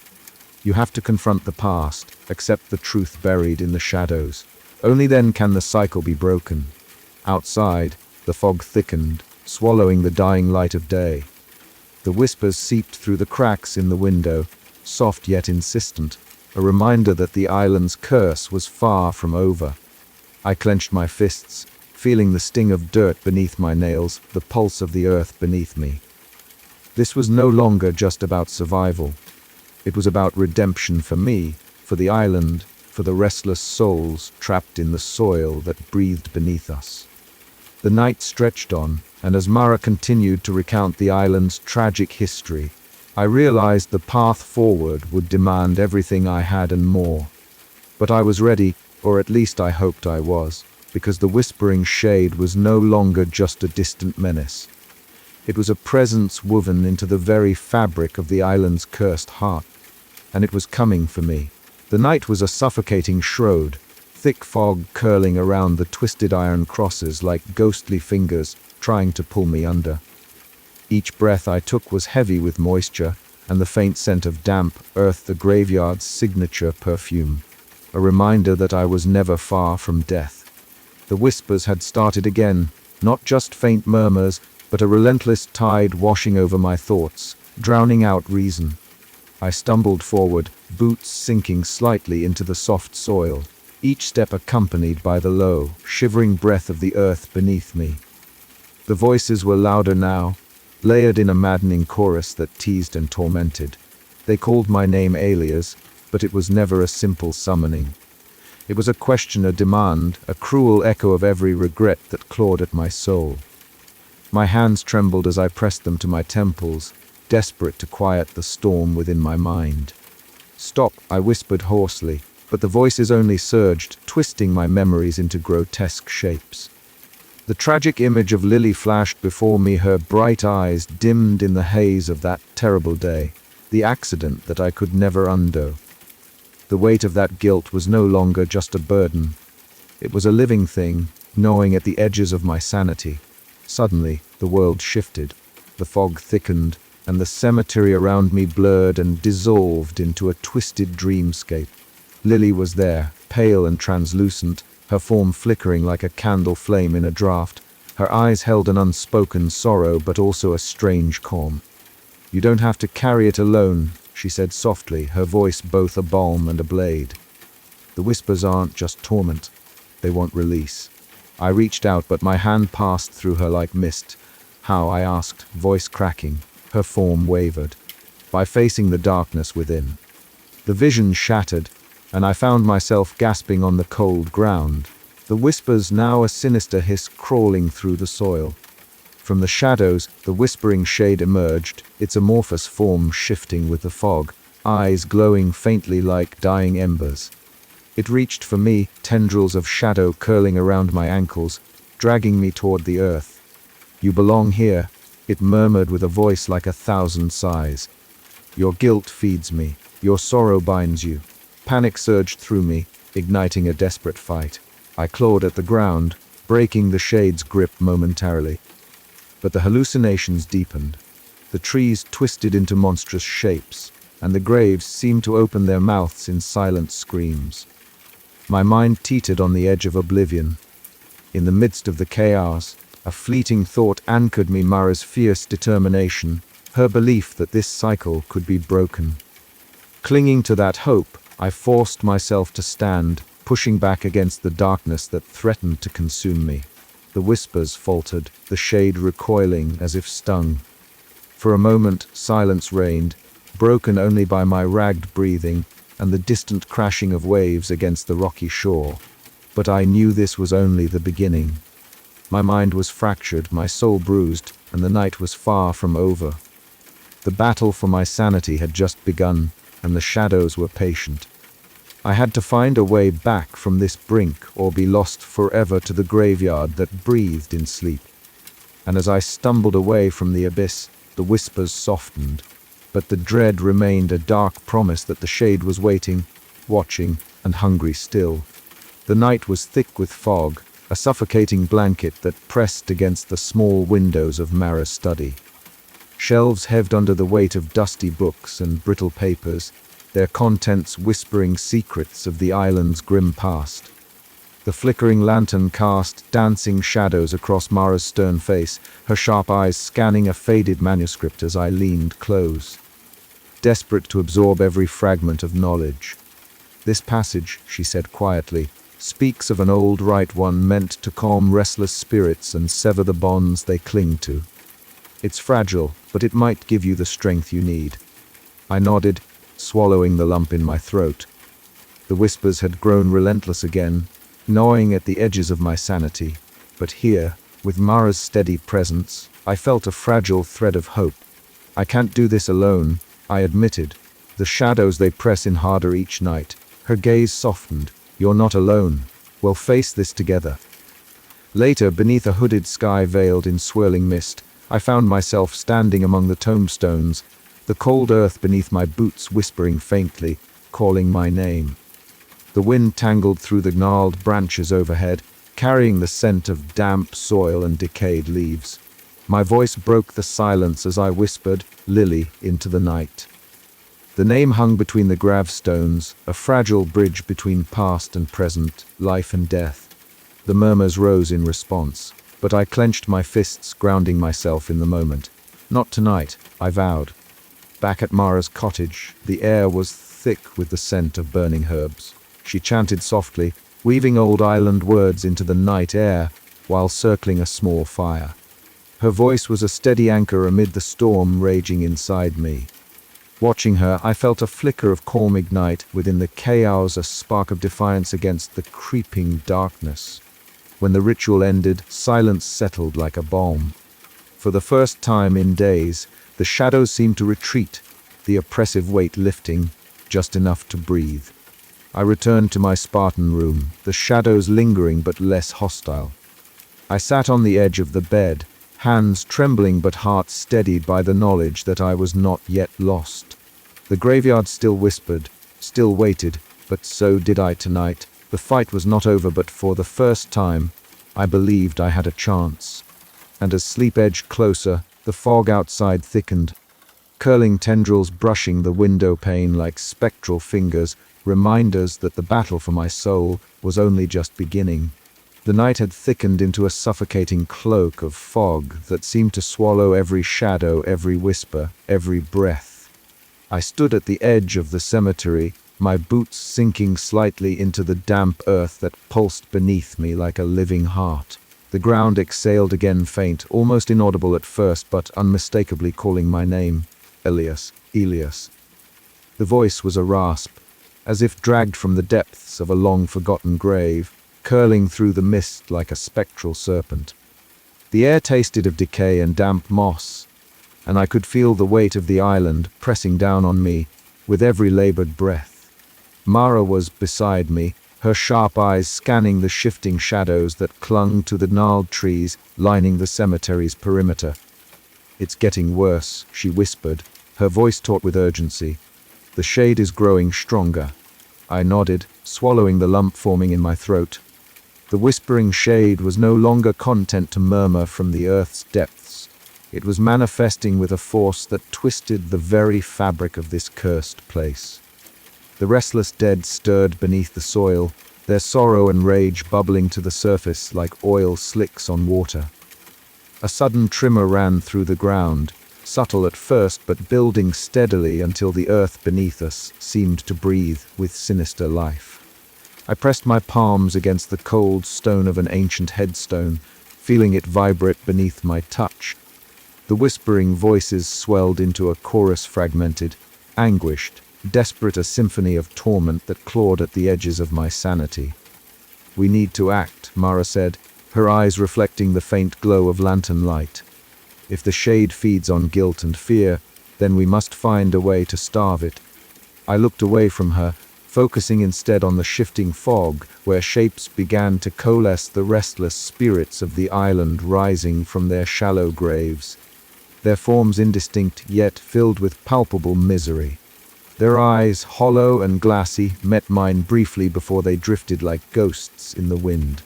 You have to confront the past, accept the truth buried in the shadows. Only then can the cycle be broken. Outside, the fog thickened, swallowing the dying light of day. The whispers seeped through the cracks in the window, soft yet insistent, a reminder that the island's curse was far from over. I clenched my fists, feeling the sting of dirt beneath my nails, the pulse of the earth beneath me. This was no longer just about survival. It was about redemption for me, for the island, for the restless souls trapped in the soil that breathed beneath us. The night stretched on, and as Mara continued to recount the island's tragic history, I realized the path forward would demand everything I had and more. But I was ready, or at least I hoped I was, because the whispering shade was no longer just a distant menace. It was a presence woven into the very fabric of the island's cursed heart, and it was coming for me. The night was a suffocating shroud, thick fog curling around the twisted iron crosses like ghostly fingers trying to pull me under. Each breath I took was heavy with moisture and the faint scent of damp earth, the graveyard's signature perfume, a reminder that I was never far from death. The whispers had started again, not just faint murmurs, but a relentless tide washing over my thoughts, drowning out reason. I stumbled forward, boots sinking slightly into the soft soil, each step accompanied by the low, shivering breath of the earth beneath me. The voices were louder now, layered in a maddening chorus that teased and tormented. They called my name Elias, but it was never a simple summoning. It was a question, a demand, a cruel echo of every regret that clawed at my soul. My hands trembled as I pressed them to my temples, desperate to quiet the storm within my mind. "Stop," I whispered hoarsely, but the voices only surged, twisting my memories into grotesque shapes. The tragic image of Lily flashed before me, her bright eyes dimmed in the haze of that terrible day, the accident that I could never undo. The weight of that guilt was no longer just a burden. It was a living thing, gnawing at the edges of my sanity. Suddenly, the world shifted. The fog thickened, and the cemetery around me blurred and dissolved into a twisted dreamscape. Lily was there, pale and translucent, her form flickering like a candle flame in a draught. Her eyes held an unspoken sorrow, but also a strange calm. "You don't have to carry it alone," she said softly, her voice both a balm and a blade. The whispers aren't just torment. They want release. I reached out, but my hand passed through her like mist. How, I asked, voice cracking. Her form wavered. By facing the darkness within. The vision shattered, and I found myself gasping on the cold ground. The whispers, now a sinister hiss crawling through the soil. From the shadows, the whispering shade emerged, its amorphous form shifting with the fog, eyes glowing faintly like dying embers. It reached for me, tendrils of shadow curling around my ankles, dragging me toward the earth. "You belong here," it murmured with a voice like 1,000 sighs. "Your guilt feeds me, your sorrow binds you." Panic surged through me, igniting a desperate fight. I clawed at the ground, breaking the shade's grip momentarily. But the hallucinations deepened. The trees twisted into monstrous shapes, and the graves seemed to open their mouths in silent screams. My mind teetered on the edge of oblivion. In the midst of the chaos, a fleeting thought anchored me: Mara's fierce determination, her belief that this cycle could be broken. Clinging to that hope, I forced myself to stand, pushing back against the darkness that threatened to consume me. The whispers faltered, the shade recoiling as if stung. For a moment, silence reigned, broken only by my ragged breathing and the distant crashing of waves against the rocky shore. But I knew this was only the beginning. My mind was fractured, my soul bruised, and the night was far from over. The battle for my sanity had just begun, and the shadows were patient. I had to find a way back from this brink or be lost forever to the graveyard that breathed in sleep. And as I stumbled away from the abyss, the whispers softened. But the dread remained, a dark promise that the shade was waiting, watching, and hungry still. The night was thick with fog, a suffocating blanket that pressed against the small windows of Mara's study. Shelves heaved under the weight of dusty books and brittle papers, their contents whispering secrets of the island's grim past. The flickering lantern cast dancing shadows across Mara's stern face, her sharp eyes scanning a faded manuscript as I leaned close, desperate to absorb every fragment of knowledge. "This passage," she said quietly, "speaks of an old right one meant to calm restless spirits and sever the bonds they cling to. It's fragile, but it might give you the strength you need." I nodded, swallowing the lump in my throat. The whispers had grown relentless again, gnawing at the edges of my sanity. But here, with Mara's steady presence, I felt a fragile thread of hope. "I can't do this alone," I admitted. "The shadows, they press in harder each night." Her gaze softened. "You're not alone. We'll face this together." Later, beneath a hooded sky veiled in swirling mist, I found myself standing among the tombstones, the cold earth beneath my boots whispering faintly, calling my name. The wind tangled through the gnarled branches overhead, carrying the scent of damp soil and decayed leaves. My voice broke the silence as I whispered, "Lily," into the night. The name hung between the gravestones, a fragile bridge between past and present, life and death. The murmurs rose in response, but I clenched my fists, grounding myself in the moment. "Not tonight," I vowed. Back at Mara's cottage, the air was thick with the scent of burning herbs. She chanted softly, weaving old island words into the night air while circling a small fire. Her voice was a steady anchor amid the storm raging inside me. Watching her, I felt a flicker of calm ignite within the chaos, a spark of defiance against the creeping darkness. When the ritual ended, silence settled like a balm. For the first time in days, the shadows seemed to retreat, the oppressive weight lifting, just enough to breathe. I returned to my Spartan room, the shadows lingering but less hostile. I sat on the edge of the bed, hands trembling but heart steadied by the knowledge that I was not yet lost. The graveyard still whispered, still waited, but so did I tonight. The fight was not over, but for the first time, I believed I had a chance. And as sleep edged closer, the fog outside thickened, curling tendrils brushing the window pane like spectral fingers, reminders that the battle for my soul was only just beginning. The night had thickened into a suffocating cloak of fog that seemed to swallow every shadow, every whisper, every breath. I stood at the edge of the cemetery, my boots sinking slightly into the damp earth that pulsed beneath me like a living heart. The ground exhaled again, faint, almost inaudible at first, but unmistakably calling my name. Elias, Elias. The voice was a rasp, as if dragged from the depths of a long-forgotten grave, curling through the mist like a spectral serpent. The air tasted of decay and damp moss, and I could feel the weight of the island pressing down on me with every labored breath. Mara was beside me, her sharp eyes scanning the shifting shadows that clung to the gnarled trees lining the cemetery's perimeter. "It's getting worse," she whispered, her voice taut with urgency. "The shade is growing stronger." I nodded, swallowing the lump forming in my throat. The whispering shade was no longer content to murmur from the earth's depths. It was manifesting with a force that twisted the very fabric of this cursed place. The restless dead stirred beneath the soil, their sorrow and rage bubbling to the surface like oil slicks on water. A sudden tremor ran through the ground, subtle at first but building steadily until the earth beneath us seemed to breathe with sinister life. I pressed my palms against the cold stone of an ancient headstone, feeling it vibrate beneath my touch. The whispering voices swelled into a chorus, fragmented, anguished, desperate, a symphony of torment that clawed at the edges of my sanity. "We need to act," Mara said, her eyes reflecting the faint glow of lantern light. "If the shade feeds on guilt and fear, then we must find a way to starve it." I looked away from her, focusing instead on the shifting fog, where shapes began to coalesce, the restless spirits of the island rising from their shallow graves, their forms indistinct yet filled with palpable misery. Their eyes, hollow and glassy, met mine briefly before they drifted like ghosts in the wind.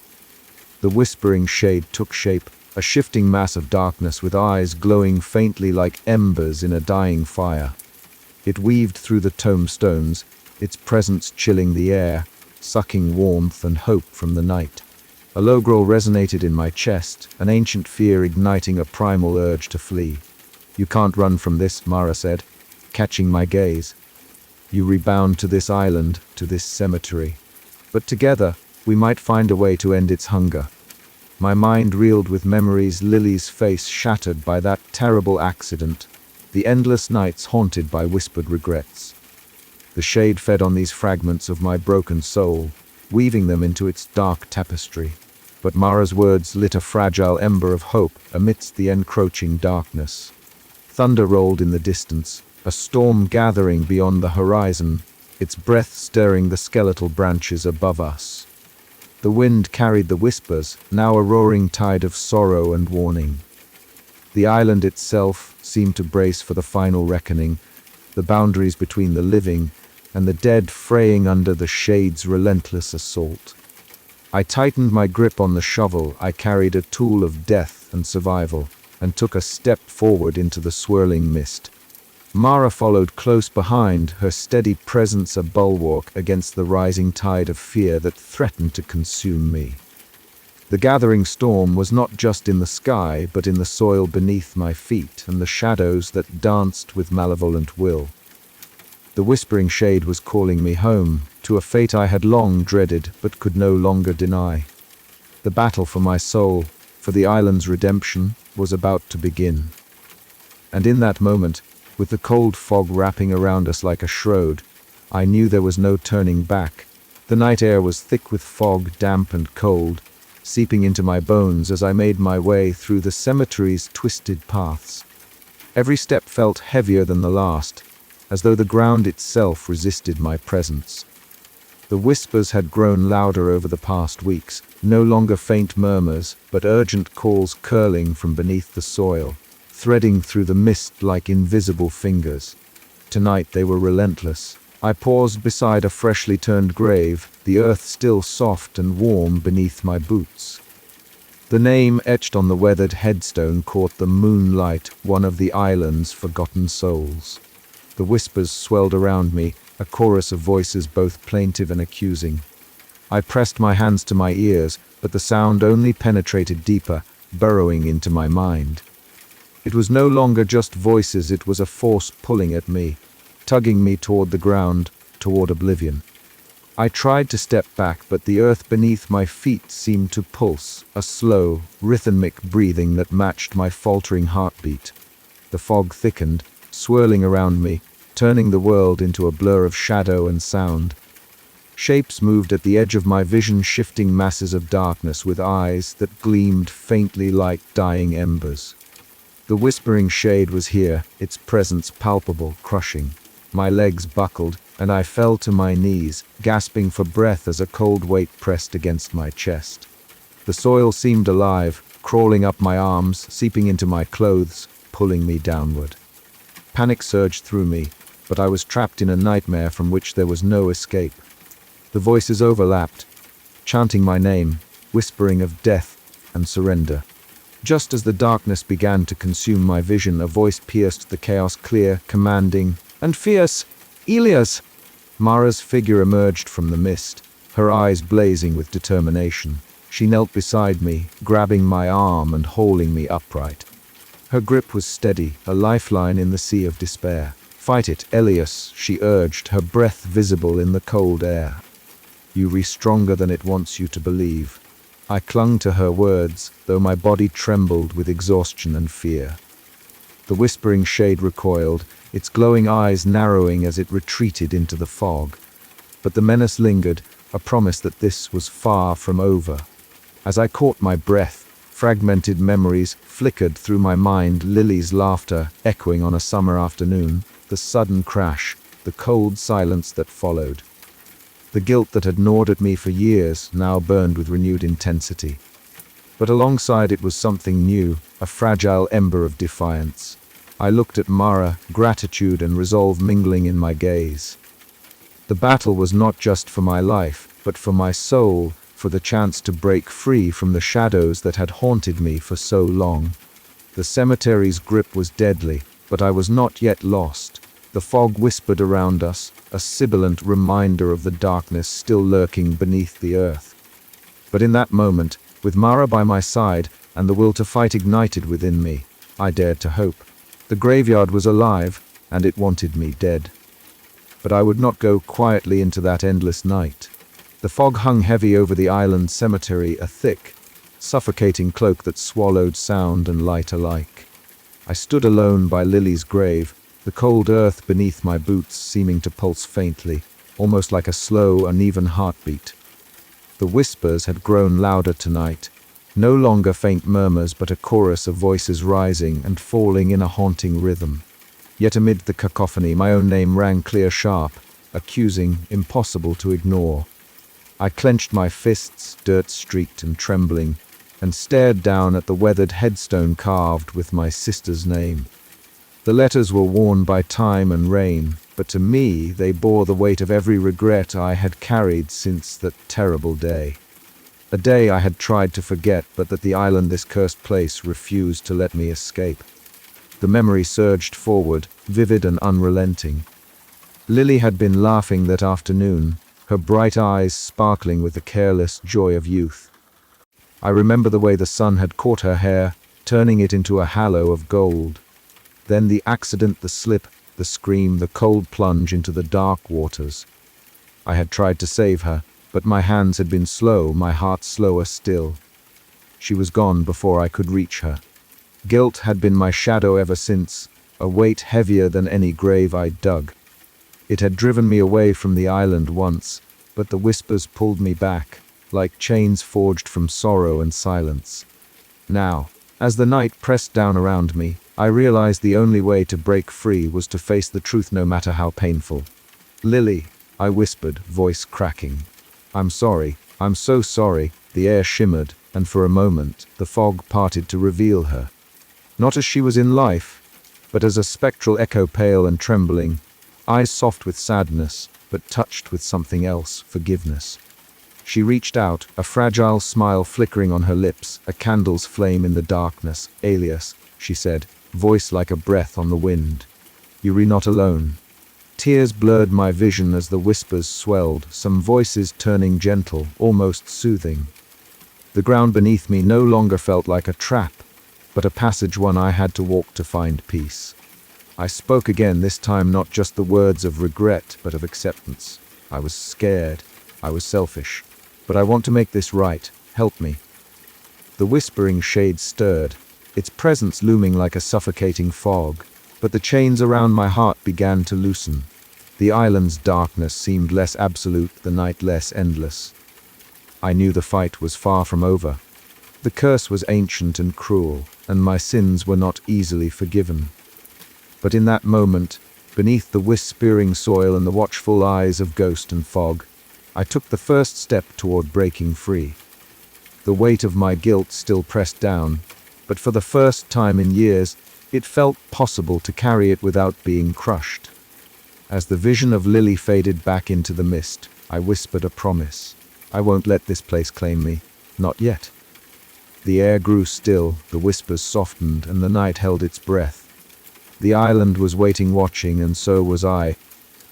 The whispering shade took shape, a shifting mass of darkness with eyes glowing faintly like embers in a dying fire. It weaved through the tombstones, its presence chilling the air, sucking warmth and hope from the night. A low growl resonated in my chest, an ancient fear igniting a primal urge to flee. "You can't run from this," Mara said, catching my gaze. "You rebound to this island, to this cemetery. But together, we might find a way to end its hunger." My mind reeled with memories, Lily's face shattered by that terrible accident, the endless nights haunted by whispered regrets. The shade fed on these fragments of my broken soul, weaving them into its dark tapestry. But Mara's words lit a fragile ember of hope amidst the encroaching darkness. Thunder rolled in the distance, a storm gathering beyond the horizon, its breath stirring the skeletal branches above us. The wind carried the whispers, now a roaring tide of sorrow and warning. The island itself seemed to brace for the final reckoning, the boundaries between the living and the dead fraying under the shade's relentless assault. I tightened my grip on the shovel I carried, a tool of death and survival, and took a step forward into the swirling mist. Mara followed close behind, her steady presence a bulwark against the rising tide of fear that threatened to consume me. The gathering storm was not just in the sky, but in the soil beneath my feet and the shadows that danced with malevolent will. The whispering shade was calling me home, to a fate I had long dreaded but could no longer deny. The battle for my soul, for the island's redemption, was about to begin. And in that moment, with the cold fog wrapping around us like a shroud, I knew there was no turning back. The night air was thick with fog, damp and cold, seeping into my bones as I made my way through the cemetery's twisted paths. Every step felt heavier than the last, as though the ground itself resisted my presence. The whispers had grown louder over the past weeks, no longer faint murmurs, but urgent calls curling from beneath the soil, threading through the mist like invisible fingers. Tonight they were relentless. I paused beside a freshly turned grave, the earth still soft and warm beneath my boots. The name etched on the weathered headstone caught the moonlight, one of the island's forgotten souls. The whispers swelled around me, a chorus of voices both plaintive and accusing. I pressed my hands to my ears, but the sound only penetrated deeper, burrowing into my mind. It was no longer just voices, it was a force pulling at me, tugging me toward the ground, toward oblivion. I tried to step back, but the earth beneath my feet seemed to pulse, a slow, rhythmic breathing that matched my faltering heartbeat. The fog thickened, swirling around me, turning the world into a blur of shadow and sound. Shapes moved at the edge of my vision, shifting masses of darkness with eyes that gleamed faintly like dying embers. The whispering shade was here, its presence palpable, crushing. My legs buckled, and I fell to my knees, gasping for breath as a cold weight pressed against my chest. The soil seemed alive, crawling up my arms, seeping into my clothes, pulling me downward. Panic surged through me, but I was trapped in a nightmare from which there was no escape. The voices overlapped, chanting my name, whispering of death and surrender. Just as the darkness began to consume my vision, a voice pierced the chaos, clear, commanding, and fierce. "Elias!" Mara's figure emerged from the mist, her eyes blazing with determination. She knelt beside me, grabbing my arm and holding me upright. Her grip was steady, a lifeline in the sea of despair. "Fight it, Elias," she urged, her breath visible in the cold air. "You are stronger than it wants you to believe." I clung to her words, though my body trembled with exhaustion and fear. The whispering shade recoiled, its glowing eyes narrowing as it retreated into the fog. But the menace lingered, a promise that this was far from over. As I caught my breath, fragmented memories flickered through my mind, Lily's laughter echoing on a summer afternoon, the sudden crash, the cold silence that followed. The guilt that had gnawed at me for years now burned with renewed intensity. But alongside it was something new, a fragile ember of defiance. I looked at Mara, gratitude and resolve mingling in my gaze. The battle was not just for my life, but for my soul, for the chance to break free from the shadows that had haunted me for so long. The cemetery's grip was deadly, but I was not yet lost. The fog whispered around us, a sibilant reminder of the darkness still lurking beneath the earth. But in that moment, with Mara by my side and the will to fight ignited within me, I dared to hope. The graveyard was alive, and it wanted me dead. But I would not go quietly into that endless night. The fog hung heavy over the island cemetery, a thick, suffocating cloak that swallowed sound and light alike. I stood alone by Lily's grave, the cold earth beneath my boots seeming to pulse faintly, almost like a slow, uneven heartbeat. The whispers had grown louder tonight, no longer faint murmurs but a chorus of voices rising and falling in a haunting rhythm. Yet amid the cacophony, my own name rang clear sharp, accusing, impossible to ignore. I clenched my fists, dirt-streaked and trembling, and stared down at the weathered headstone carved with my sister's name. The letters were worn by time and rain, but to me they bore the weight of every regret I had carried since that terrible day. A day I had tried to forget, but that the island, this cursed place, refused to let me escape. The memory surged forward, vivid and unrelenting. Lily had been laughing that afternoon, her bright eyes sparkling with the careless joy of youth. I remember the way the sun had caught her hair, turning it into a halo of gold. Then the accident, the slip, the scream, the cold plunge into the dark waters. I had tried to save her, but my hands had been slow, my heart slower still. She was gone before I could reach her. Guilt had been my shadow ever since, a weight heavier than any grave I'd dug. It had driven me away from the island once, but the whispers pulled me back, like chains forged from sorrow and silence. Now, as the night pressed down around me, I realized the only way to break free was to face the truth no matter how painful. "Lily," I whispered, voice cracking. "I'm sorry, I'm so sorry." The air shimmered, and for a moment, the fog parted to reveal her. Not as she was in life, but as a spectral echo, pale and trembling, eyes soft with sadness, but touched with something else, forgiveness. She reached out, a fragile smile flickering on her lips, a candle's flame in the darkness. "Elias," she said, voice like a breath on the wind. "You are not alone." Tears blurred my vision as the whispers swelled, some voices turning gentle, almost soothing. The ground beneath me no longer felt like a trap, but a passage one I had to walk to find peace. I spoke again, this time not just the words of regret, but of acceptance. I was scared. I was selfish. But I want to make this right. Help me. The whispering shade stirred, its presence looming like a suffocating fog, but the chains around my heart began to loosen. The island's darkness seemed less absolute, the night less endless. I knew the fight was far from over. The curse was ancient and cruel, and my sins were not easily forgiven. But in that moment, beneath the whispering soil and the watchful eyes of ghost and fog, I took the first step toward breaking free. The weight of my guilt still pressed down, but for the first time in years, it felt possible to carry it without being crushed. As the vision of Lily faded back into the mist, I whispered a promise. I won't let this place claim me. Not yet. The air grew still, the whispers softened, and the night held its breath. The island was waiting, watching, and so was I.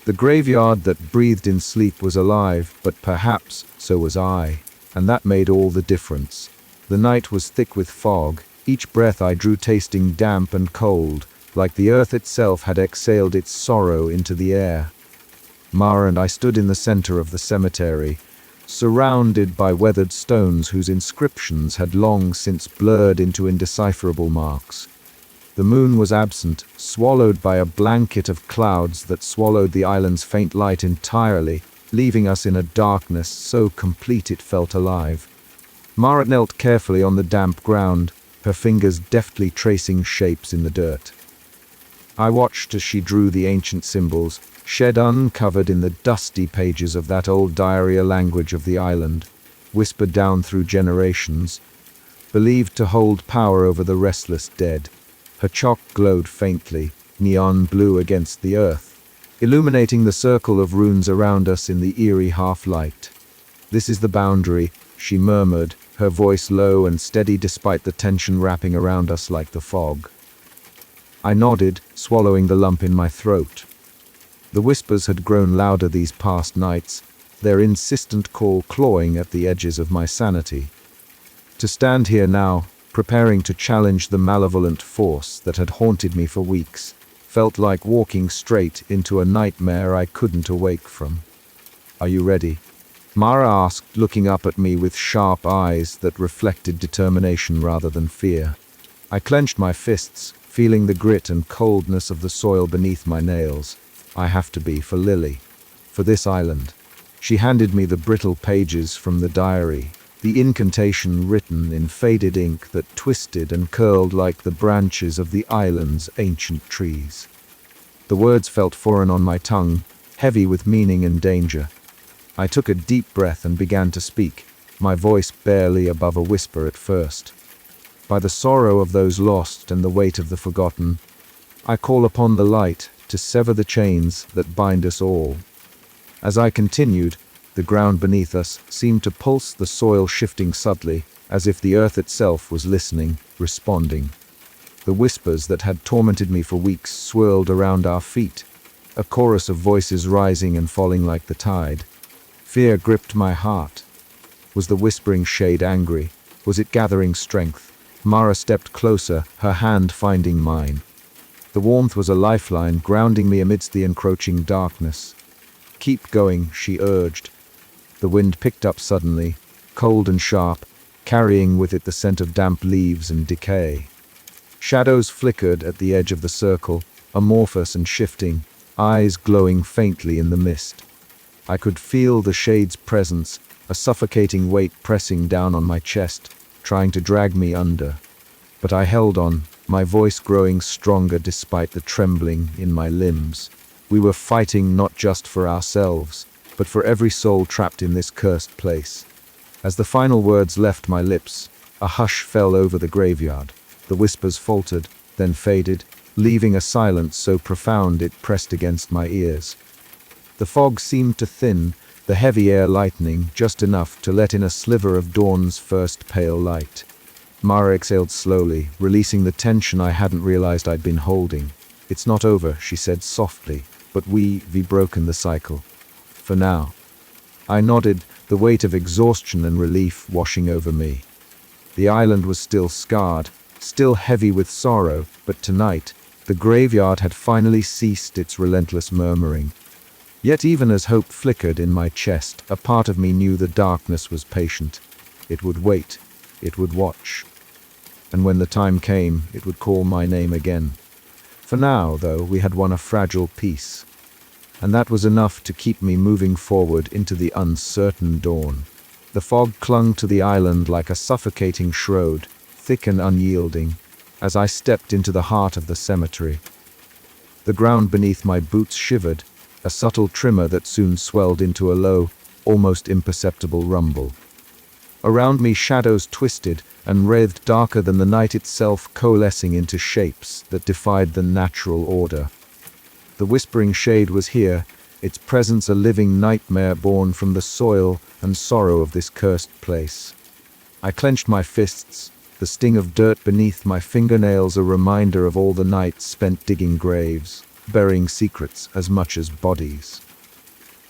The graveyard that breathed in sleep was alive, but perhaps so was I, and that made all the difference. The night was thick with fog, each breath I drew tasting damp and cold, like the earth itself had exhaled its sorrow into the air. Mara and I stood in the center of the cemetery, surrounded by weathered stones whose inscriptions had long since blurred into indecipherable marks. The moon was absent, swallowed by a blanket of clouds that swallowed the island's faint light entirely, leaving us in a darkness so complete it felt alive. Mara knelt carefully on the damp ground, her fingers deftly tracing shapes in the dirt. I watched as she drew the ancient symbols, shed uncovered in the dusty pages of that old diary, a language of the island, whispered down through generations, believed to hold power over the restless dead. Her chalk glowed faintly, neon blue against the earth, illuminating the circle of runes around us in the eerie half-light. "This is the boundary," she murmured, her voice low and steady despite the tension wrapping around us like the fog. I nodded, swallowing the lump in my throat. The whispers had grown louder these past nights, their insistent call clawing at the edges of my sanity. To stand here now, preparing to challenge the malevolent force that had haunted me for weeks, felt like walking straight into a nightmare I couldn't awake from. "Are you ready?" Mara asked, looking up at me with sharp eyes that reflected determination rather than fear. I clenched my fists, feeling the grit and coldness of the soil beneath my nails. I have to be, for Lily, for this island. She handed me the brittle pages from the diary, the incantation written in faded ink that twisted and curled like the branches of the island's ancient trees. The words felt foreign on my tongue, heavy with meaning and danger. I took a deep breath and began to speak, my voice barely above a whisper at first. "By the sorrow of those lost and the weight of the forgotten, I call upon the light to sever the chains that bind us all." As I continued, the ground beneath us seemed to pulse, the soil shifting subtly, as if the earth itself was listening, responding. The whispers that had tormented me for weeks swirled around our feet, a chorus of voices rising and falling like the tide. Fear gripped my heart. Was the whispering shade angry? Was it gathering strength? Mara stepped closer, her hand finding mine. The warmth was a lifeline, grounding me amidst the encroaching darkness. "Keep going," she urged. The wind picked up suddenly, cold and sharp, carrying with it the scent of damp leaves and decay. Shadows flickered at the edge of the circle, amorphous and shifting, eyes glowing faintly in the mist. I could feel the shade's presence, a suffocating weight pressing down on my chest, trying to drag me under. But I held on, my voice growing stronger despite the trembling in my limbs. We were fighting not just for ourselves, but for every soul trapped in this cursed place. As the final words left my lips, a hush fell over the graveyard. The whispers faltered, then faded, leaving a silence so profound it pressed against my ears. The fog seemed to thin, the heavy air lightening just enough to let in a sliver of dawn's first pale light. Mara exhaled slowly, releasing the tension I hadn't realized I'd been holding. "It's not over," she said softly, "but we've broken the cycle. For now." I nodded, the weight of exhaustion and relief washing over me. The island was still scarred, still heavy with sorrow, but tonight, The graveyard had finally ceased its relentless murmuring. Yet even as hope flickered in my chest, a part of me knew the darkness was patient. It would wait. It would watch. And when the time came, it would call my name again. For now, though, we had won a fragile peace. And that was enough to keep me moving forward into the uncertain dawn. The fog clung to the island like a suffocating shroud, thick and unyielding, as I stepped into the heart of the cemetery. The ground beneath my boots shivered, a subtle tremor that soon swelled into a low, almost imperceptible rumble. Around me shadows twisted and writhed darker than the night itself, coalescing into shapes that defied the natural order. The whispering shade was here, its presence a living nightmare born from the soil and sorrow of this cursed place. I clenched my fists, the sting of dirt beneath my fingernails a reminder of all the nights spent digging graves, burying secrets as much as bodies.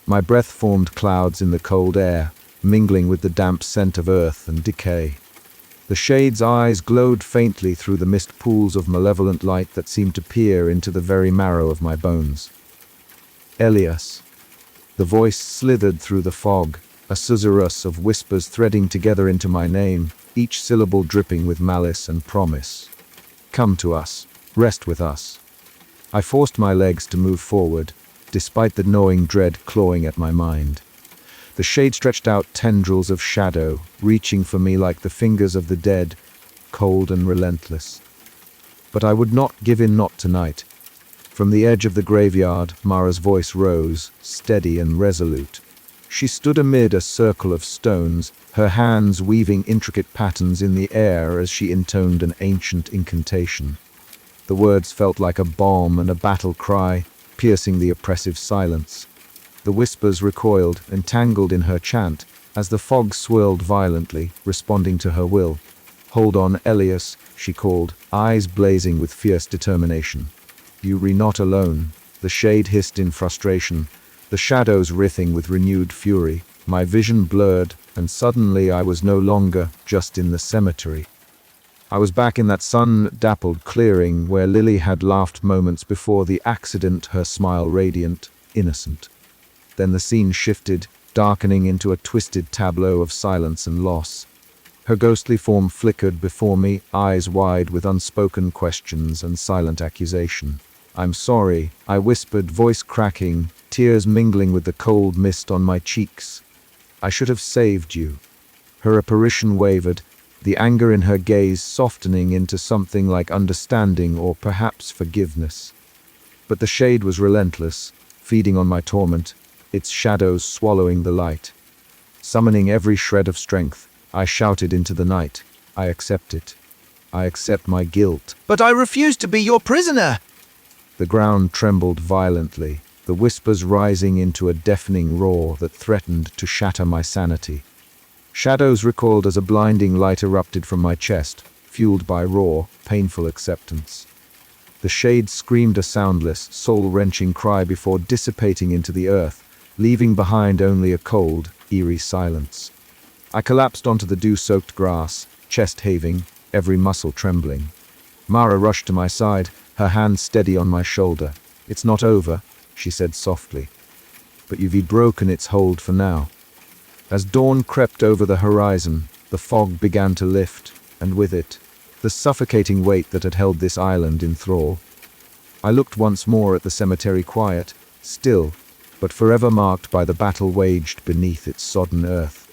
My breath formed clouds in the cold air, mingling with the damp scent of earth and decay. The shade's eyes glowed faintly through the mist pools of malevolent light that seemed to peer into the very marrow of my bones. Elias. The voice slithered through the fog, a susurrus of whispers threading together into my name, each syllable dripping with malice and promise. Come to us. Rest with us. I forced my legs to move forward, despite the gnawing dread clawing at my mind. The shade stretched out tendrils of shadow, reaching for me like the fingers of the dead, cold and relentless. But I would not give in, not tonight. From the edge of the graveyard, Mara's voice rose, steady and resolute. She stood amid a circle of stones, her hands weaving intricate patterns in the air as she intoned an ancient incantation. The words felt like a bomb and a battle cry, piercing the oppressive silence. The whispers recoiled, entangled in her chant, as the fog swirled violently, responding to her will. "Hold on, Elias," she called, eyes blazing with fierce determination. "You re not alone." The shade hissed in frustration, the shadows writhing with renewed fury. My vision blurred, and suddenly I was no longer just in the cemetery. I was back in that sun-dappled clearing where Lily had laughed moments before the accident, her smile radiant, innocent. Then the scene shifted, darkening into a twisted tableau of silence and loss. Her ghostly form flickered before me, eyes wide with unspoken questions and silent accusation. "I'm sorry," I whispered, voice cracking, tears mingling with the cold mist on my cheeks. "I should have saved you." Her apparition wavered, the anger in her gaze softening into something like understanding or perhaps forgiveness. But the shade was relentless, feeding on my torment, its shadows swallowing the light. Summoning every shred of strength, I shouted into the night, "I accept it. I accept my guilt." But I refuse to be your prisoner! The ground trembled violently, the whispers rising into a deafening roar that threatened to shatter my sanity. Shadows recoiled as a blinding light erupted from my chest, fueled by raw, painful acceptance. The shade screamed a soundless, soul-wrenching cry before dissipating into the earth, leaving behind only a cold, eerie silence. I collapsed onto the dew-soaked grass, chest heaving, every muscle trembling. Mara rushed to my side, her hand steady on my shoulder. "It's not over," she said softly. "But you've broken its hold for now." As dawn crept over the horizon, the fog began to lift, and with it, the suffocating weight that had held this island in thrall. I looked once more at the cemetery, quiet, still, but forever marked by the battle waged beneath its sodden earth.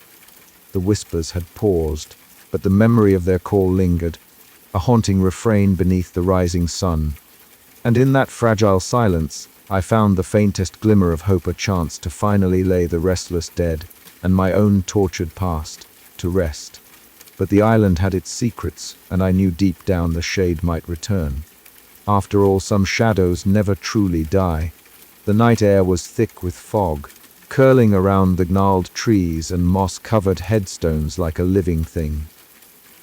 The whispers had paused, but the memory of their call lingered, a haunting refrain beneath the rising sun. And in that fragile silence, I found the faintest glimmer of hope, a chance to finally lay the restless dead, and my own tortured past, to rest. But the island had its secrets, and I knew deep down the shade might return. After all, some shadows never truly die. The night air was thick with fog, curling around the gnarled trees and moss-covered headstones like a living thing.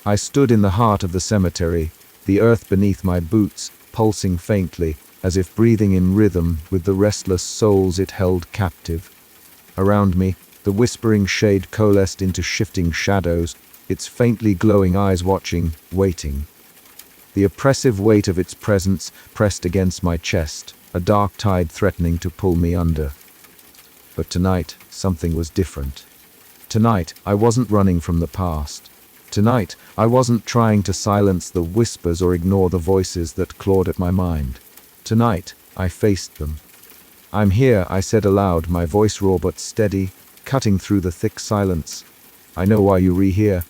I stood in the heart of the cemetery, the earth beneath my boots pulsing faintly, as if breathing in rhythm with the restless souls it held captive. Around me, the whispering shade coalesced into shifting shadows, its faintly glowing eyes watching, waiting. the oppressive weight of its presence pressed against my chest, a dark tide threatening to pull me under. But tonight, something was different. Tonight, I wasn't running from the past. Tonight, I wasn't trying to silence the whispers or ignore the voices that clawed at my mind. Tonight, I faced them. "I'm here," I said aloud, my voice raw but steady, cutting through the thick silence. "I know why you're here.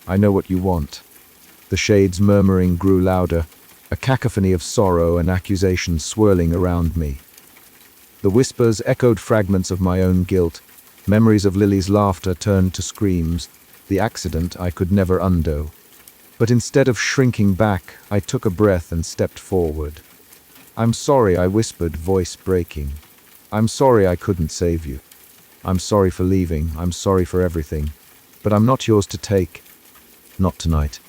I know what you want." The shades' murmuring grew louder, a cacophony of sorrow and accusation swirling around me. The whispers echoed fragments of my own guilt. Memories of Lily's laughter turned to screams, the accident I could never undo. But instead of shrinking back, I took a breath and stepped forward. "I'm sorry," I whispered, voice breaking. "I'm sorry I couldn't save you. I'm sorry for leaving. I'm sorry for everything. But I'm not yours to take. Not tonight."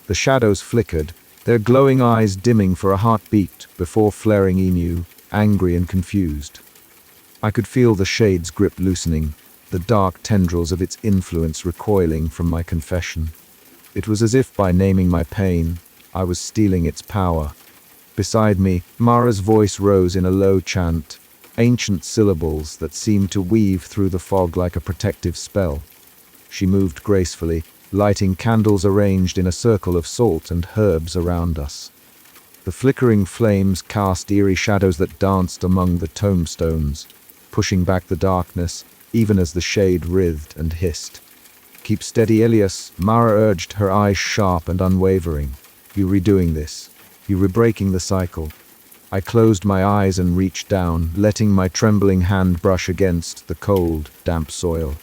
The shadows flickered, their glowing eyes dimming for a heartbeat before flaring anew, angry and confused. I could feel the shade's grip loosening, the dark tendrils of its influence recoiling from my confession. It was as if by naming my pain, I was stealing its power. Beside me, Mara's voice rose in a low chant, ancient syllables that seemed to weave through the fog like a protective spell. She moved gracefully, lighting candles arranged in a circle of salt and herbs around us. The flickering flames cast eerie shadows that danced among the tombstones, pushing back the darkness, even as the shade writhed and hissed. "Keep steady, Elias," Mara urged, her eyes sharp and unwavering. "You redoing this. You rebreaking the cycle." I closed my eyes and reached down, letting my trembling hand brush against the cold, damp soil.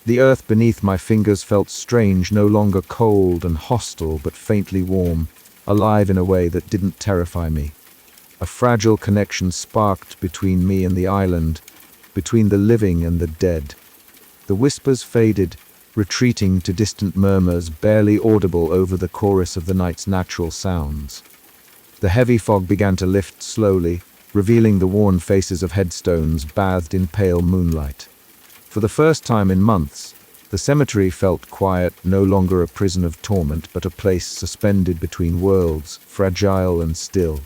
The earth beneath my fingers felt strange, no longer cold and hostile, but faintly warm, alive in a way that didn't terrify me. A fragile connection sparked between me and the island, between the living and the dead. The whispers faded, retreating to distant murmurs barely audible over the chorus of the night's natural sounds. The heavy fog began to lift slowly, revealing the worn faces of headstones bathed in pale moonlight. For the first time in months, the cemetery felt quiet, no longer a prison of torment, but a place suspended between worlds, fragile and still.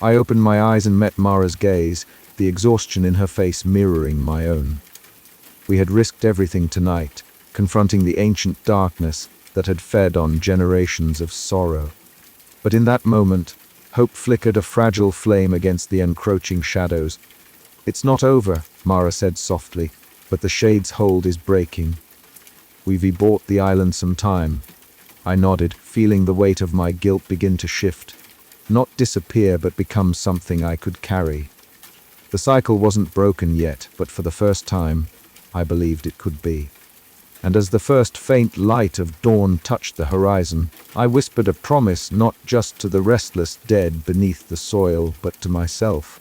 I opened my eyes and met Mara's gaze, the exhaustion in her face mirroring my own. We had risked everything tonight, confronting the ancient darkness that had fed on generations of sorrow. But in that moment, hope flickered a fragile flame against the encroaching shadows. "It's not over," Mara said softly, "but the shade's hold is breaking. We've bought the island some time." I nodded, feeling the weight of my guilt begin to shift. Not disappear, but become something I could carry. The cycle wasn't broken yet, but for the first time, I believed it could be. And as the first faint light of dawn touched the horizon, I whispered a promise not just to the restless dead beneath the soil, but to myself.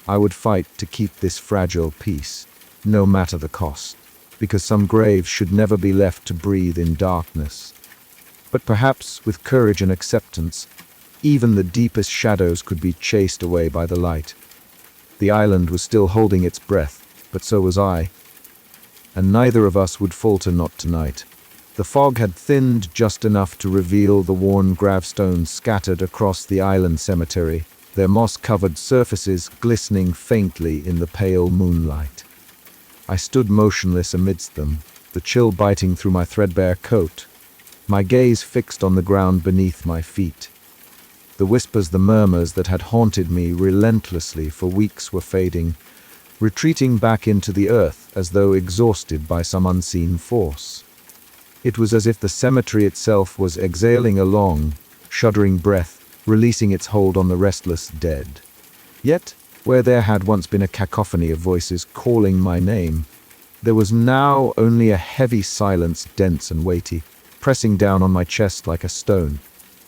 I would fight to keep this fragile peace, no matter the cost, because some graves should never be left to breathe in darkness. But perhaps, with courage and acceptance, even the deepest shadows could be chased away by the light. The island was still holding its breath, but so was I. And neither of us would falter, not tonight. The fog had thinned just enough to reveal the worn gravestones scattered across the island cemetery, their moss-covered surfaces glistening faintly in the pale moonlight. I stood motionless amidst them, the chill biting through my threadbare coat, my gaze fixed on the ground beneath my feet. The whispers, the murmurs that had haunted me relentlessly for weeks were fading, retreating back into the earth as though exhausted by some unseen force. It was as if the cemetery itself was exhaling a long, shuddering breath, releasing its hold on the restless dead. Yet, where there had once been a cacophony of voices calling my name, there was now only a heavy silence, dense and weighty, pressing down on my chest like a stone.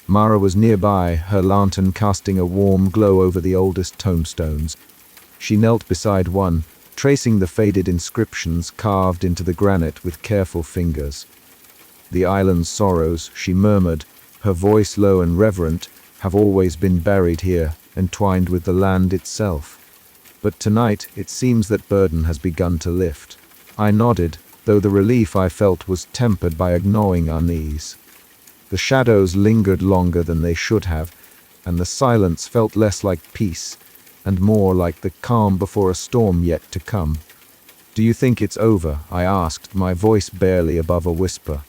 Mara was nearby, her lantern casting a warm glow over the oldest tombstones. She knelt beside one, tracing the faded inscriptions carved into the granite with careful fingers. "The island's sorrows," she murmured, her voice low and reverent, "have always been buried here, entwined with the land itself. But tonight it seems that burden has begun to lift." I nodded, though the relief I felt was tempered by a gnawing unease. The shadows lingered longer than they should have, and the silence felt less like peace and more like the calm before a storm yet to come. "Do you think it's over?" I asked, my voice barely above a whisper.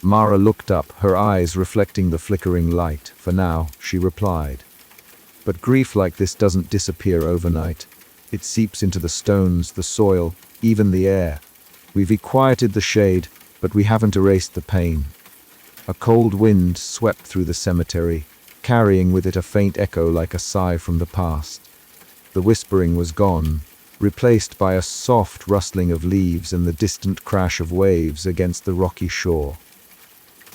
Mara looked up, her eyes reflecting the flickering light. "For now," she replied. "But grief like this doesn't disappear overnight. It seeps into the stones, the soil, even the air. We've quieted the shade, but we haven't erased the pain." A cold wind swept through the cemetery, carrying with it a faint echo like a sigh from the past. The whispering was gone, replaced by a soft rustling of leaves and the distant crash of waves against the rocky shore.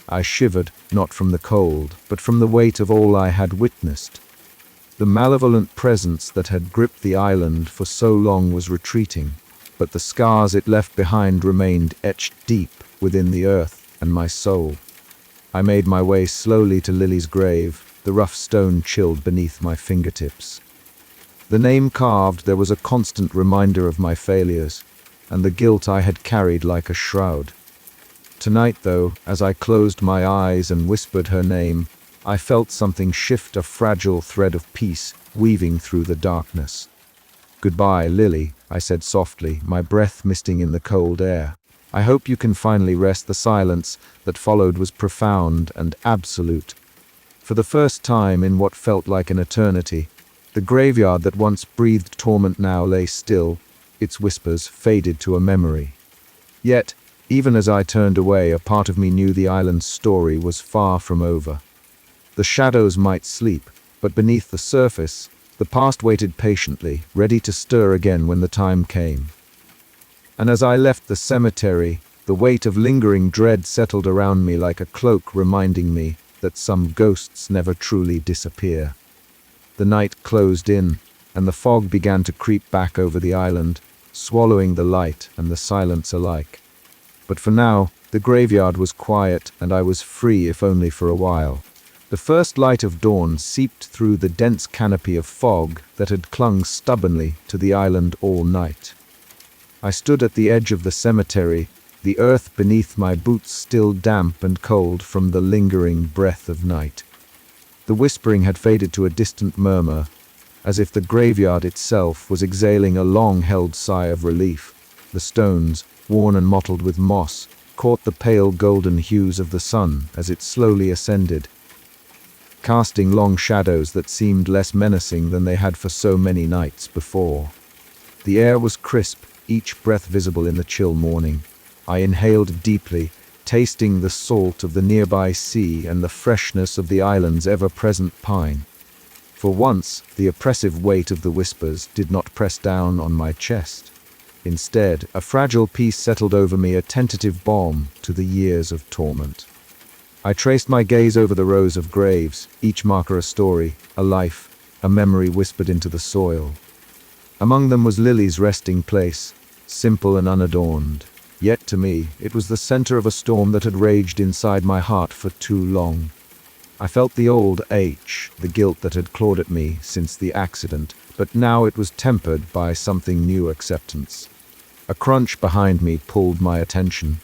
I shivered, not from the cold, but from the weight of all I had witnessed. The malevolent presence that had gripped the island for so long was retreating, but the scars it left behind remained etched deep within the earth and my soul. I made my way slowly to Lily's grave, the rough stone chilled beneath my fingertips. The name carved, there was a constant reminder of my failures, and the guilt I had carried like a shroud. Tonight, though, as I closed my eyes and whispered her name, I felt something shift, a fragile thread of peace weaving through the darkness. "Goodbye, Lily," I said softly, my breath misting in the cold air. "I hope you can finally rest." The silence that followed was profound and absolute. For the first time in what felt like an eternity, the graveyard that once breathed torment now lay still, its whispers faded to a memory. Yet, even as I turned away, a part of me knew the island's story was far from over. The shadows might sleep, but beneath the surface, the past waited patiently, ready to stir again when the time came. And as I left the cemetery, the weight of lingering dread settled around me like a cloak, reminding me that some ghosts never truly disappear. The night closed in, and the fog began to creep back over the island, swallowing the light and the silence alike. But for now, the graveyard was quiet, and I was free, if only for a while. The first light of dawn seeped through the dense canopy of fog that had clung stubbornly to the island all night. I stood at the edge of the cemetery, the earth beneath my boots still damp and cold from the lingering breath of night. The whispering had faded to a distant murmur, as if the graveyard itself was exhaling a long-held sigh of relief. The stones, worn and mottled with moss, caught the pale golden hues of the sun as it slowly ascended, casting long shadows that seemed less menacing than they had for so many nights before. The air was crisp, each breath visible in the chill morning. I inhaled deeply, tasting the salt of the nearby sea and the freshness of the island's ever-present pine. For once, the oppressive weight of the whispers did not press down on my chest. Instead, a fragile peace settled over me, a tentative balm to the years of torment. I traced my gaze over the rows of graves, each marker a story, a life, a memory whispered into the soil. Among them was Lily's resting place, simple and unadorned. Yet to me, it was the center of a storm that had raged inside my heart for too long. I felt the old ache, the guilt that had clawed at me since the accident, but now it was tempered by something new: acceptance. A crunch behind me pulled my attention.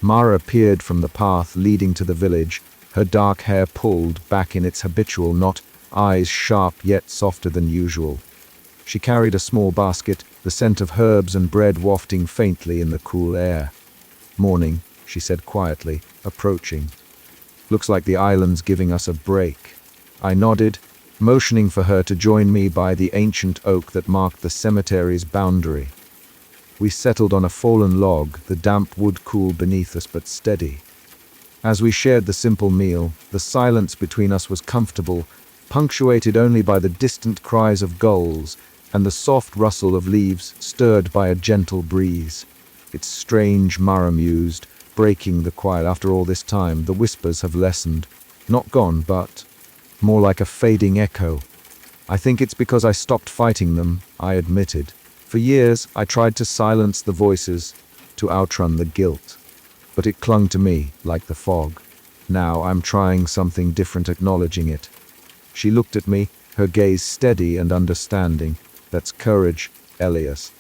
Mara appeared from the path leading to the village, her dark hair pulled back in its habitual knot, eyes sharp yet softer than usual. She carried a small basket, the scent of herbs and bread wafting faintly in the cool air. "Morning," she said quietly, approaching. "Looks like the island's giving us a break." I nodded, motioning for her to join me by the ancient oak that marked the cemetery's boundary. We settled on a fallen log, the damp wood cool beneath us but steady. As we shared the simple meal, the silence between us was comfortable, punctuated only by the distant cries of gulls and the soft rustle of leaves stirred by a gentle breeze. It's strange, Mara mused, breaking the quiet. After all this time, the whispers have lessened. Not gone, but more like a fading echo. I think it's because I stopped fighting them, I admitted. For years, I tried to silence the voices, to outrun the guilt. But it clung to me, like the fog. Now I'm trying something different, acknowledging it. She looked at me, her gaze steady and understanding. That's courage, Elias.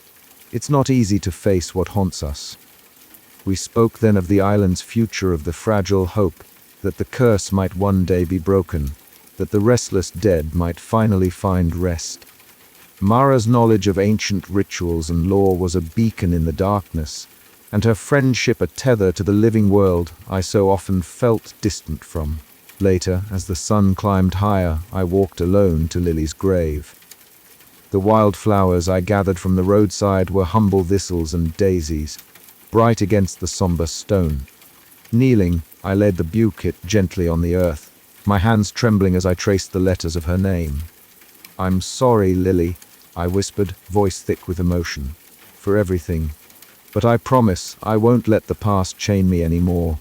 It's not easy to face what haunts us. We spoke then of the island's future, of the fragile hope that the curse might one day be broken, that the restless dead might finally find rest. Mara's knowledge of ancient rituals and lore was a beacon in the darkness, and her friendship a tether to the living world I so often felt distant from. Later, as the sun climbed higher, I walked alone to Lily's grave. The wild flowers I gathered from the roadside were humble thistles and daisies, bright against the somber stone. Kneeling, I laid the bouquet gently on the earth, my hands trembling as I traced the letters of her name. "I'm sorry, Lily," I whispered, voice thick with emotion, "for everything. But I promise I won't let the past chain me anymore.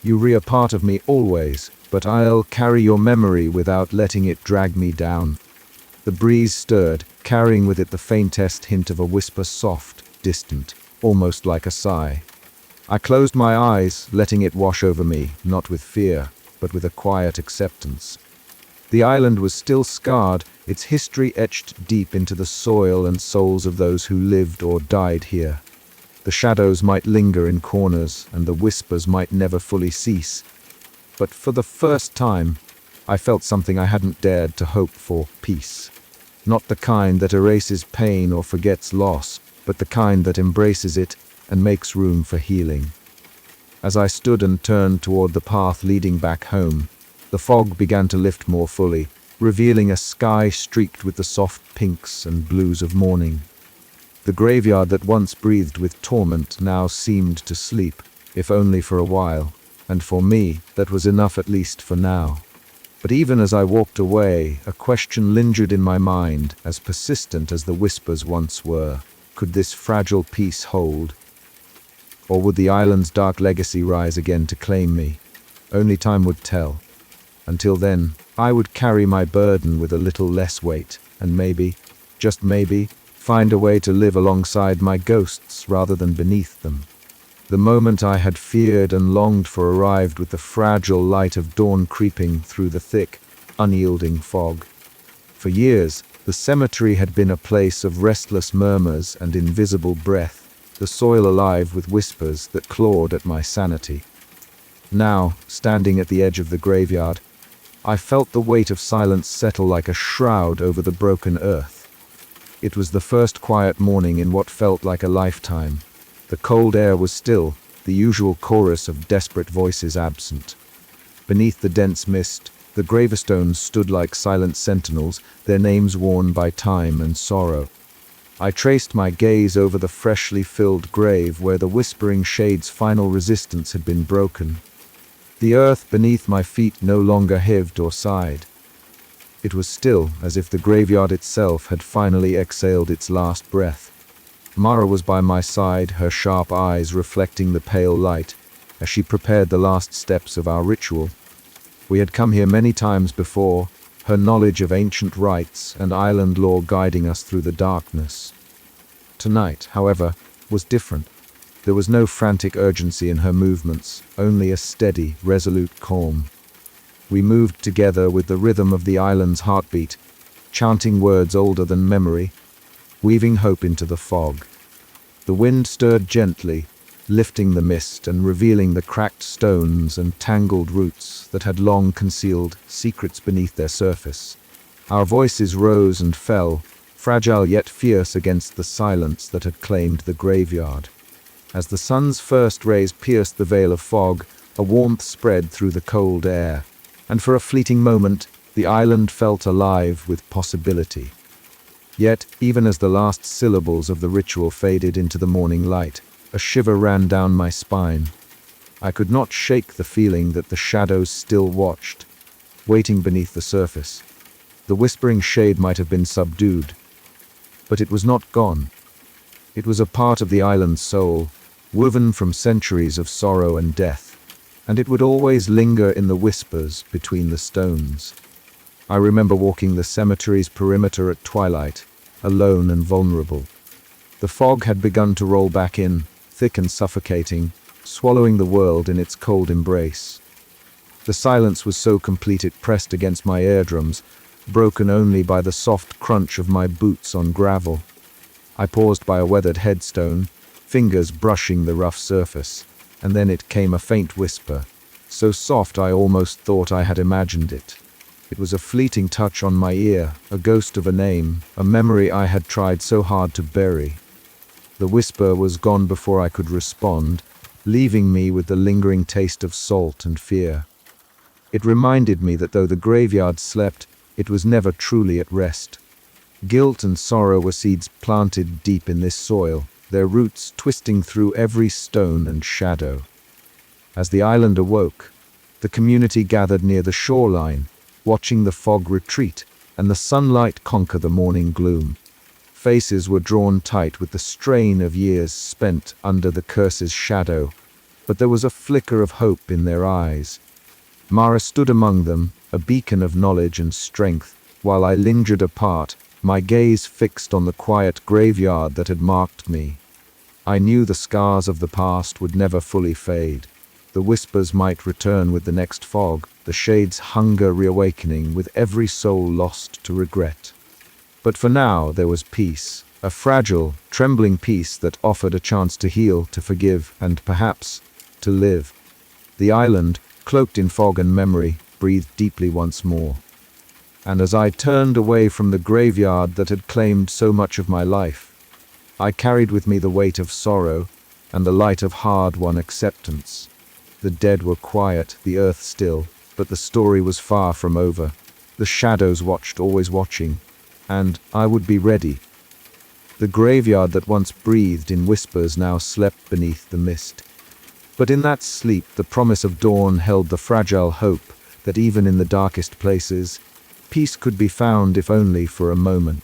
You are a part of me always, but I'll carry your memory without letting it drag me down." The breeze stirred, carrying with it the faintest hint of a whisper, soft, distant, almost like a sigh. I closed my eyes, letting it wash over me, not with fear, but with a quiet acceptance. The island was still scarred, its history etched deep into the soil and souls of those who lived or died here. The shadows might linger in corners, and the whispers might never fully cease. But for the first time, I felt something I hadn't dared to hope for: peace. Not the kind that erases pain or forgets loss, but the kind that embraces it and makes room for healing. As I stood and turned toward the path leading back home, the fog began to lift more fully, revealing a sky streaked with the soft pinks and blues of morning. The graveyard that once breathed with torment now seemed to sleep, if only for a while, and for me, that was enough at least for now. But even as I walked away, a question lingered in my mind, as persistent as the whispers once were. Could this fragile peace hold? Or would the island's dark legacy rise again to claim me? Only time would tell. Until then, I would carry my burden with a little less weight, and maybe, just maybe, find a way to live alongside my ghosts rather than beneath them. The moment I had feared and longed for arrived with the fragile light of dawn creeping through the thick, unyielding fog. For years, the cemetery had been a place of restless murmurs and invisible breath, the soil alive with whispers that clawed at my sanity. Now, standing at the edge of the graveyard, I felt the weight of silence settle like a shroud over the broken earth. It was the first quiet morning in what felt like a lifetime. The cold air was still, the usual chorus of desperate voices absent. Beneath the dense mist, the gravestones stood like silent sentinels, their names worn by time and sorrow. I traced my gaze over the freshly filled grave where the whispering shade's final resistance had been broken. The earth beneath my feet no longer heaved or sighed. It was still, as if the graveyard itself had finally exhaled its last breath. Mara was by my side, her sharp eyes reflecting the pale light, as she prepared the last steps of our ritual. We had come here many times before, her knowledge of ancient rites and island lore guiding us through the darkness. Tonight, however, was different. There was no frantic urgency in her movements, only a steady, resolute calm. We moved together with the rhythm of the island's heartbeat, chanting words older than memory, weaving hope into the fog. The wind stirred gently, lifting the mist and revealing the cracked stones and tangled roots that had long concealed secrets beneath their surface. Our voices rose and fell, fragile yet fierce against the silence that had claimed the graveyard. As the sun's first rays pierced the veil of fog, a warmth spread through the cold air, and for a fleeting moment, the island felt alive with possibility. Yet, even as the last syllables of the ritual faded into the morning light, a shiver ran down my spine. I could not shake the feeling that the shadows still watched, waiting beneath the surface. The whispering shade might have been subdued, but it was not gone. It was a part of the island's soul, woven from centuries of sorrow and death, and it would always linger in the whispers between the stones. I remember walking the cemetery's perimeter at twilight, alone and vulnerable. The fog had begun to roll back in, thick and suffocating, swallowing the world in its cold embrace. The silence was so complete it pressed against my eardrums, broken only by the soft crunch of my boots on gravel. I paused by a weathered headstone, fingers brushing the rough surface, and then it came a faint whisper. so soft I almost thought I had imagined it. It was a fleeting touch on my ear, a ghost of a name, a memory I had tried so hard to bury. The whisper was gone before I could respond, leaving me with the lingering taste of salt and fear. It reminded me that though the graveyard slept, it was never truly at rest. Guilt and sorrow were seeds planted deep in this soil, their roots twisting through every stone and shadow. As the island awoke, the community gathered near the shoreline, watching the fog retreat and the sunlight conquer the morning gloom. Faces were drawn tight with the strain of years spent under the curse's shadow, but there was a flicker of hope in their eyes. Mara stood among them, a beacon of knowledge and strength, while I lingered apart, my gaze fixed on the quiet graveyard that had marked me. I knew the scars of the past would never fully fade. The whispers might return with the next fog, the shade's hunger reawakening with every soul lost to regret. But for now there was peace, a fragile, trembling peace that offered a chance to heal, to forgive, and perhaps to live. The island, cloaked in fog and memory, breathed deeply once more. And as I turned away from the graveyard that had claimed so much of my life, I carried with me the weight of sorrow and the light of hard-won acceptance. The dead were quiet, the earth still, but the story was far from over. The shadows watched, always watching, and I would be ready. The graveyard that once breathed in whispers now slept beneath the mist. But in that sleep, the promise of dawn held the fragile hope that even in the darkest places, peace could be found if only for a moment.